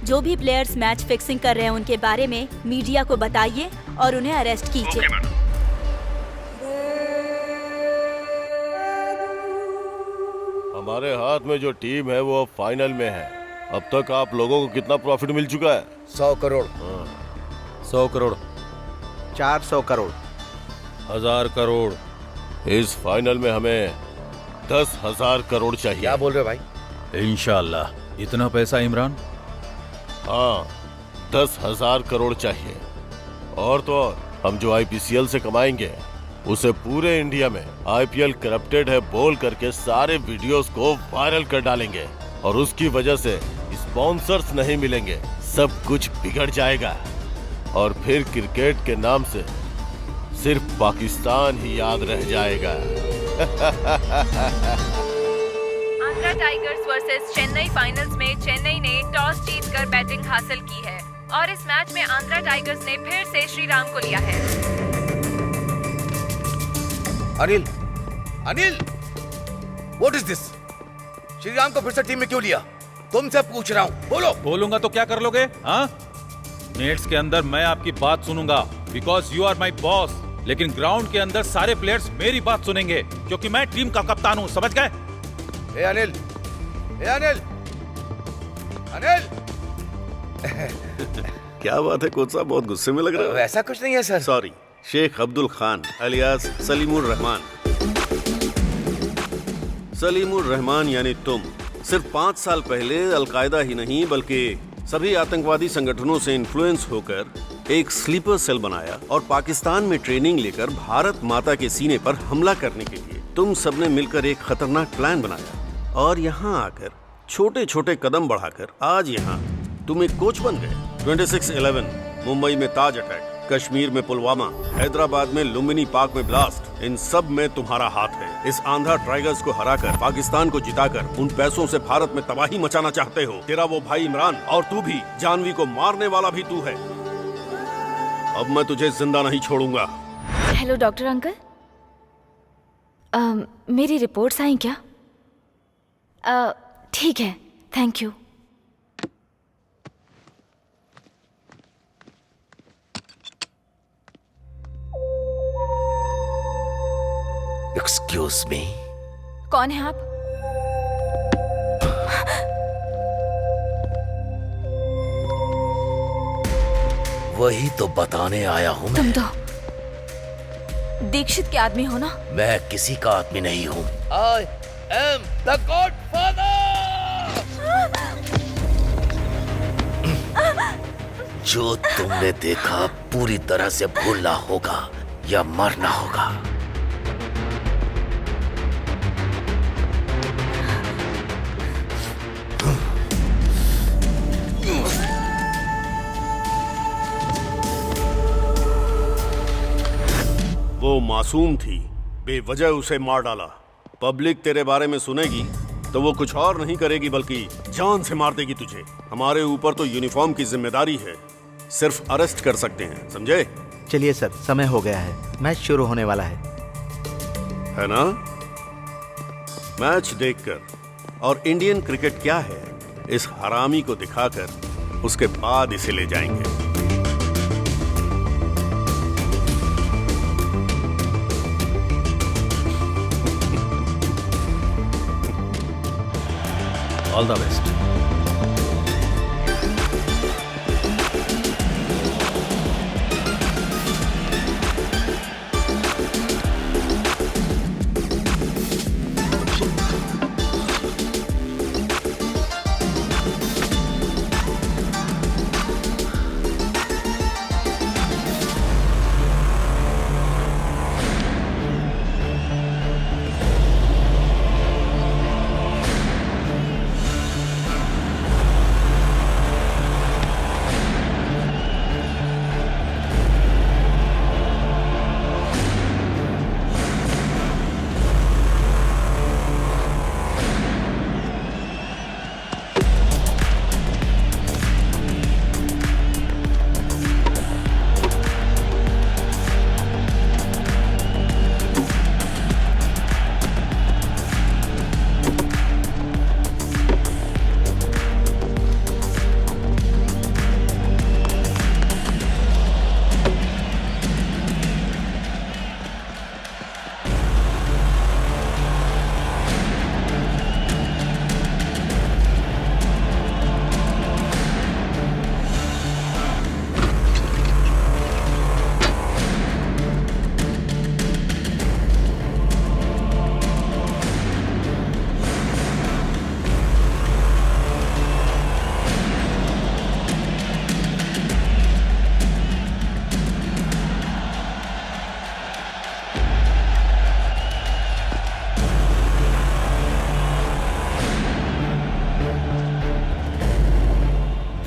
जो भी प्लेयर्स मैच फिक्सिंग कर रहे हैं उनके बारे में मीडिया को बताइए और उन्हें अरेस्ट कीजिए। हमारे हाथ में जो टीम है वो अब फाइनल में है। अब तक आप लोगों को कितना प्रॉफिट मिल चुका है? 100 करोड़। 100 करोड़। 400 करोड़। 1000 करोड़। इस फाइनल में हमें 10,000 करोड़ चाहिए। क्या बोल रहे हो भाई? इंशाल्लाह। इतना पैसा इमरान? हाँ, 10,000 करोड़ चाहिए। और तो और, हम जो आईपीसीएल से कमाएंगे उसे पूरे इंडिया में आईपीएल करप्टेड है बोल करके सारे वीडियोस को वायरल कर डालेंगे और उसकी वजह से स्पॉन्सर्स नहीं मिलेंगे, सब कुछ बिगड़ जाएगा और फिर क्रिकेट के नाम से सिर्फ पाकिस्तान ही याद रह जाएगा। Andhra tigers versus Chennai finals में चेन्नई ने टॉस जीतकर बैटिंग हासिल की है और इस मैच में आंध्रा टाइगर्स ने फिर से श्रीराम को लिया है। Anil, what is this? Shriram को फिर से टीम में क्यों लिया? तुमसे पूछ रहा हूँ, बोलो। बोलूंगा तो क्या कर लोगे? हाँ, नेट्स के अंदर मैं आपकी बात सुनूंगा because you are my boss, लेकिन ग्राउंड के अंदर सारे प्लेयर्स मेरी बात सुनेंगे क्योंकि मैं टीम का कप्तान हूँ, समझ गए? अनिल, क्या बात है कोच साहब, बहुत गुस्से में लग रहे हो। ऐसा कुछ नहीं है sir. Sorry Sheikh Abdul Khan alias Salimur Rahman. Salimur Rahman यानी तुम सिर्फ 5 साल पहले अलकायदा ही नहीं बल्कि सभी आतंकवादी संगठनों से इन्फ्लुएंस होकर एक स्लीपर सेल बनाया और पाकिस्तान में ट्रेनिंग लेकर भारत माता के सीने पर हमला करने के लिए तुम सबने मिलकर एक खतरनाक प्लान बनाया और यहाँ आकर छोटे छोटे कदम बढ़ाकर आज यहाँ तुम एक कोच बन गए। 26/11 मुंबई में ताज अटैक, कश्मीर में पुलवामा, हैदराबाद में लुम्बिनी पार्क में ब्लास्ट, इन सब में तुम्हारा हाथ है। इस आंध्रा टाइगर्स को हराकर पाकिस्तान को जिताकर उन पैसों से भारत में तबाही मचाना चाहते हो। तेरा वो भाई इमरान और तू भी, जानवी को मारने वाला भी तू है। अब मैं तुझे जिंदा नहीं छोड़ूंगा। हेलो डॉक्टर अंकल, मेरी रिपोर्ट्स आई क्या? ठीक है, थैंक यू। Excuse me. कौन है आप? वही तो बताने आया हूँ तुम मैं। तो दीक्षित के आदमी हो ना? मैं किसी का आदमी नहीं हूँ। I am the godfather. जो तुमने देखा पूरी तरह से भूलना होगा या मरना होगा। वो मासूम थी, बेवजह उसे मार डाला। पब्लिक तेरे बारे में सुनेगी तो वो कुछ और नहीं करेगी बल्कि जान से मार देगी तुझे। हमारे ऊपर तो यूनिफॉर्म की जिम्मेदारी है, सिर्फ अरेस्ट कर सकते हैं, समझे? चलिए सर, समय हो गया है, मैच शुरू होने वाला है ना? मैच देखकर और इंडियन क्रिकेट क्या है इस हरामी को दिखाकर उसके बाद इसे ले जाएंगे। All the best.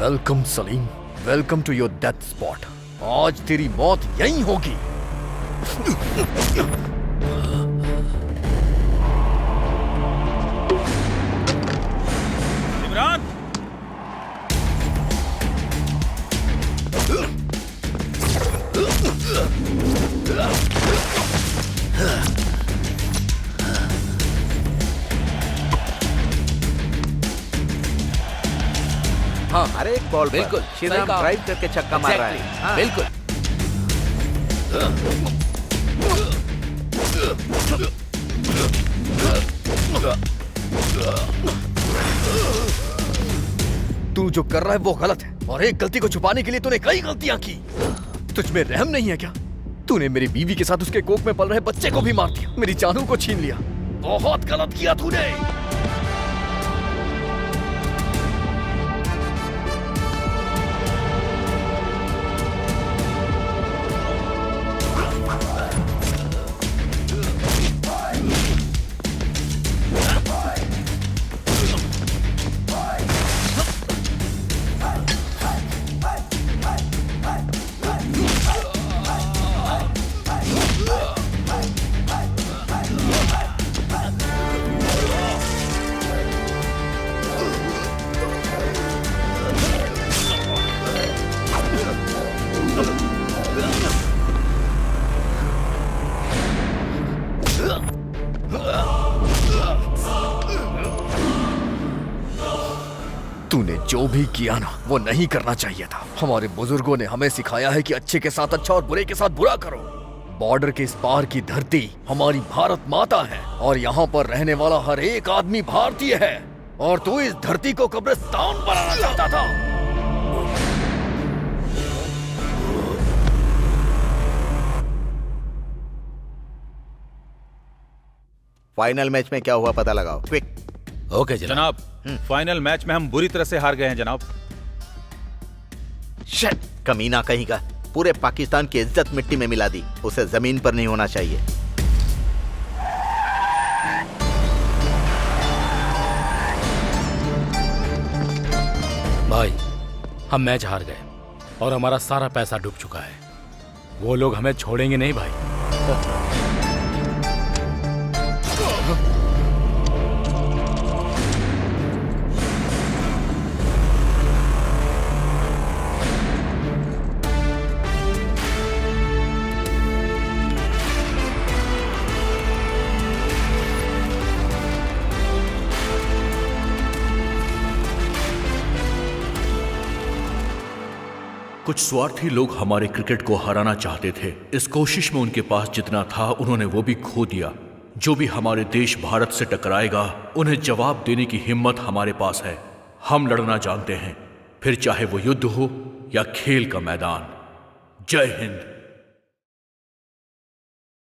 Welcome Salim, welcome to your death spot. आज तेरी मौत यहीं होगी। इमरान, हाँ, अरे एक बॉल बिल्कुल, श्रीराम सही कहा। ड्राइव करके छक्का मार रहा है। Exactly, हाँ। बिल्कुल। तू जो कर रहा है वो गलत है और एक गलती को छुपाने के लिए तूने कई गलतियां की। तुझ में रहम नहीं है क्या? तूने मेरी बीवी के साथ उसके कोख में पल रहे बच्चे को भी मार दिया, मेरी जानू को छीन लिया। बहुत गलत किया तूने। तूने जो भी किया ना वो नहीं करना चाहिए था। हमारे बुजुर्गों ने हमें सिखाया है कि अच्छे के साथ अच्छा और बुरे के साथ बुरा करो। बॉर्डर के इस पार की धरती हमारी भारत माता है और यहाँ पर रहने वाला हर एक आदमी भारतीय है, और तू इस धरती को कब्रिस्तान बनाना चाहता था। फाइनल मैच में क्या हुआ पता लगाओ, क्विक। ओके जनाब। फाइनल मैच में हम बुरी तरह से हार गए हैं जनाब। शिट, कमीना कहीं का, पूरे पाकिस्तान की इज्जत मिट्टी में मिला दी। उसे जमीन पर नहीं होना चाहिए। भाई, हम मैच हार गए और हमारा सारा पैसा डूब चुका है। वो लोग हमें छोड़ेंगे नहीं भाई। कुछ स्वार्थी लोग हमारे क्रिकेट को हराना चाहते थे। इस कोशिश में उनके पास जितना था उन्होंने वो भी खो दिया। जो भी हमारे देश भारत से टकराएगा उन्हें जवाब देने की हिम्मत हमारे पास है। हम लड़ना जानते हैं, फिर चाहे वो युद्ध हो या खेल का मैदान। जय हिंद।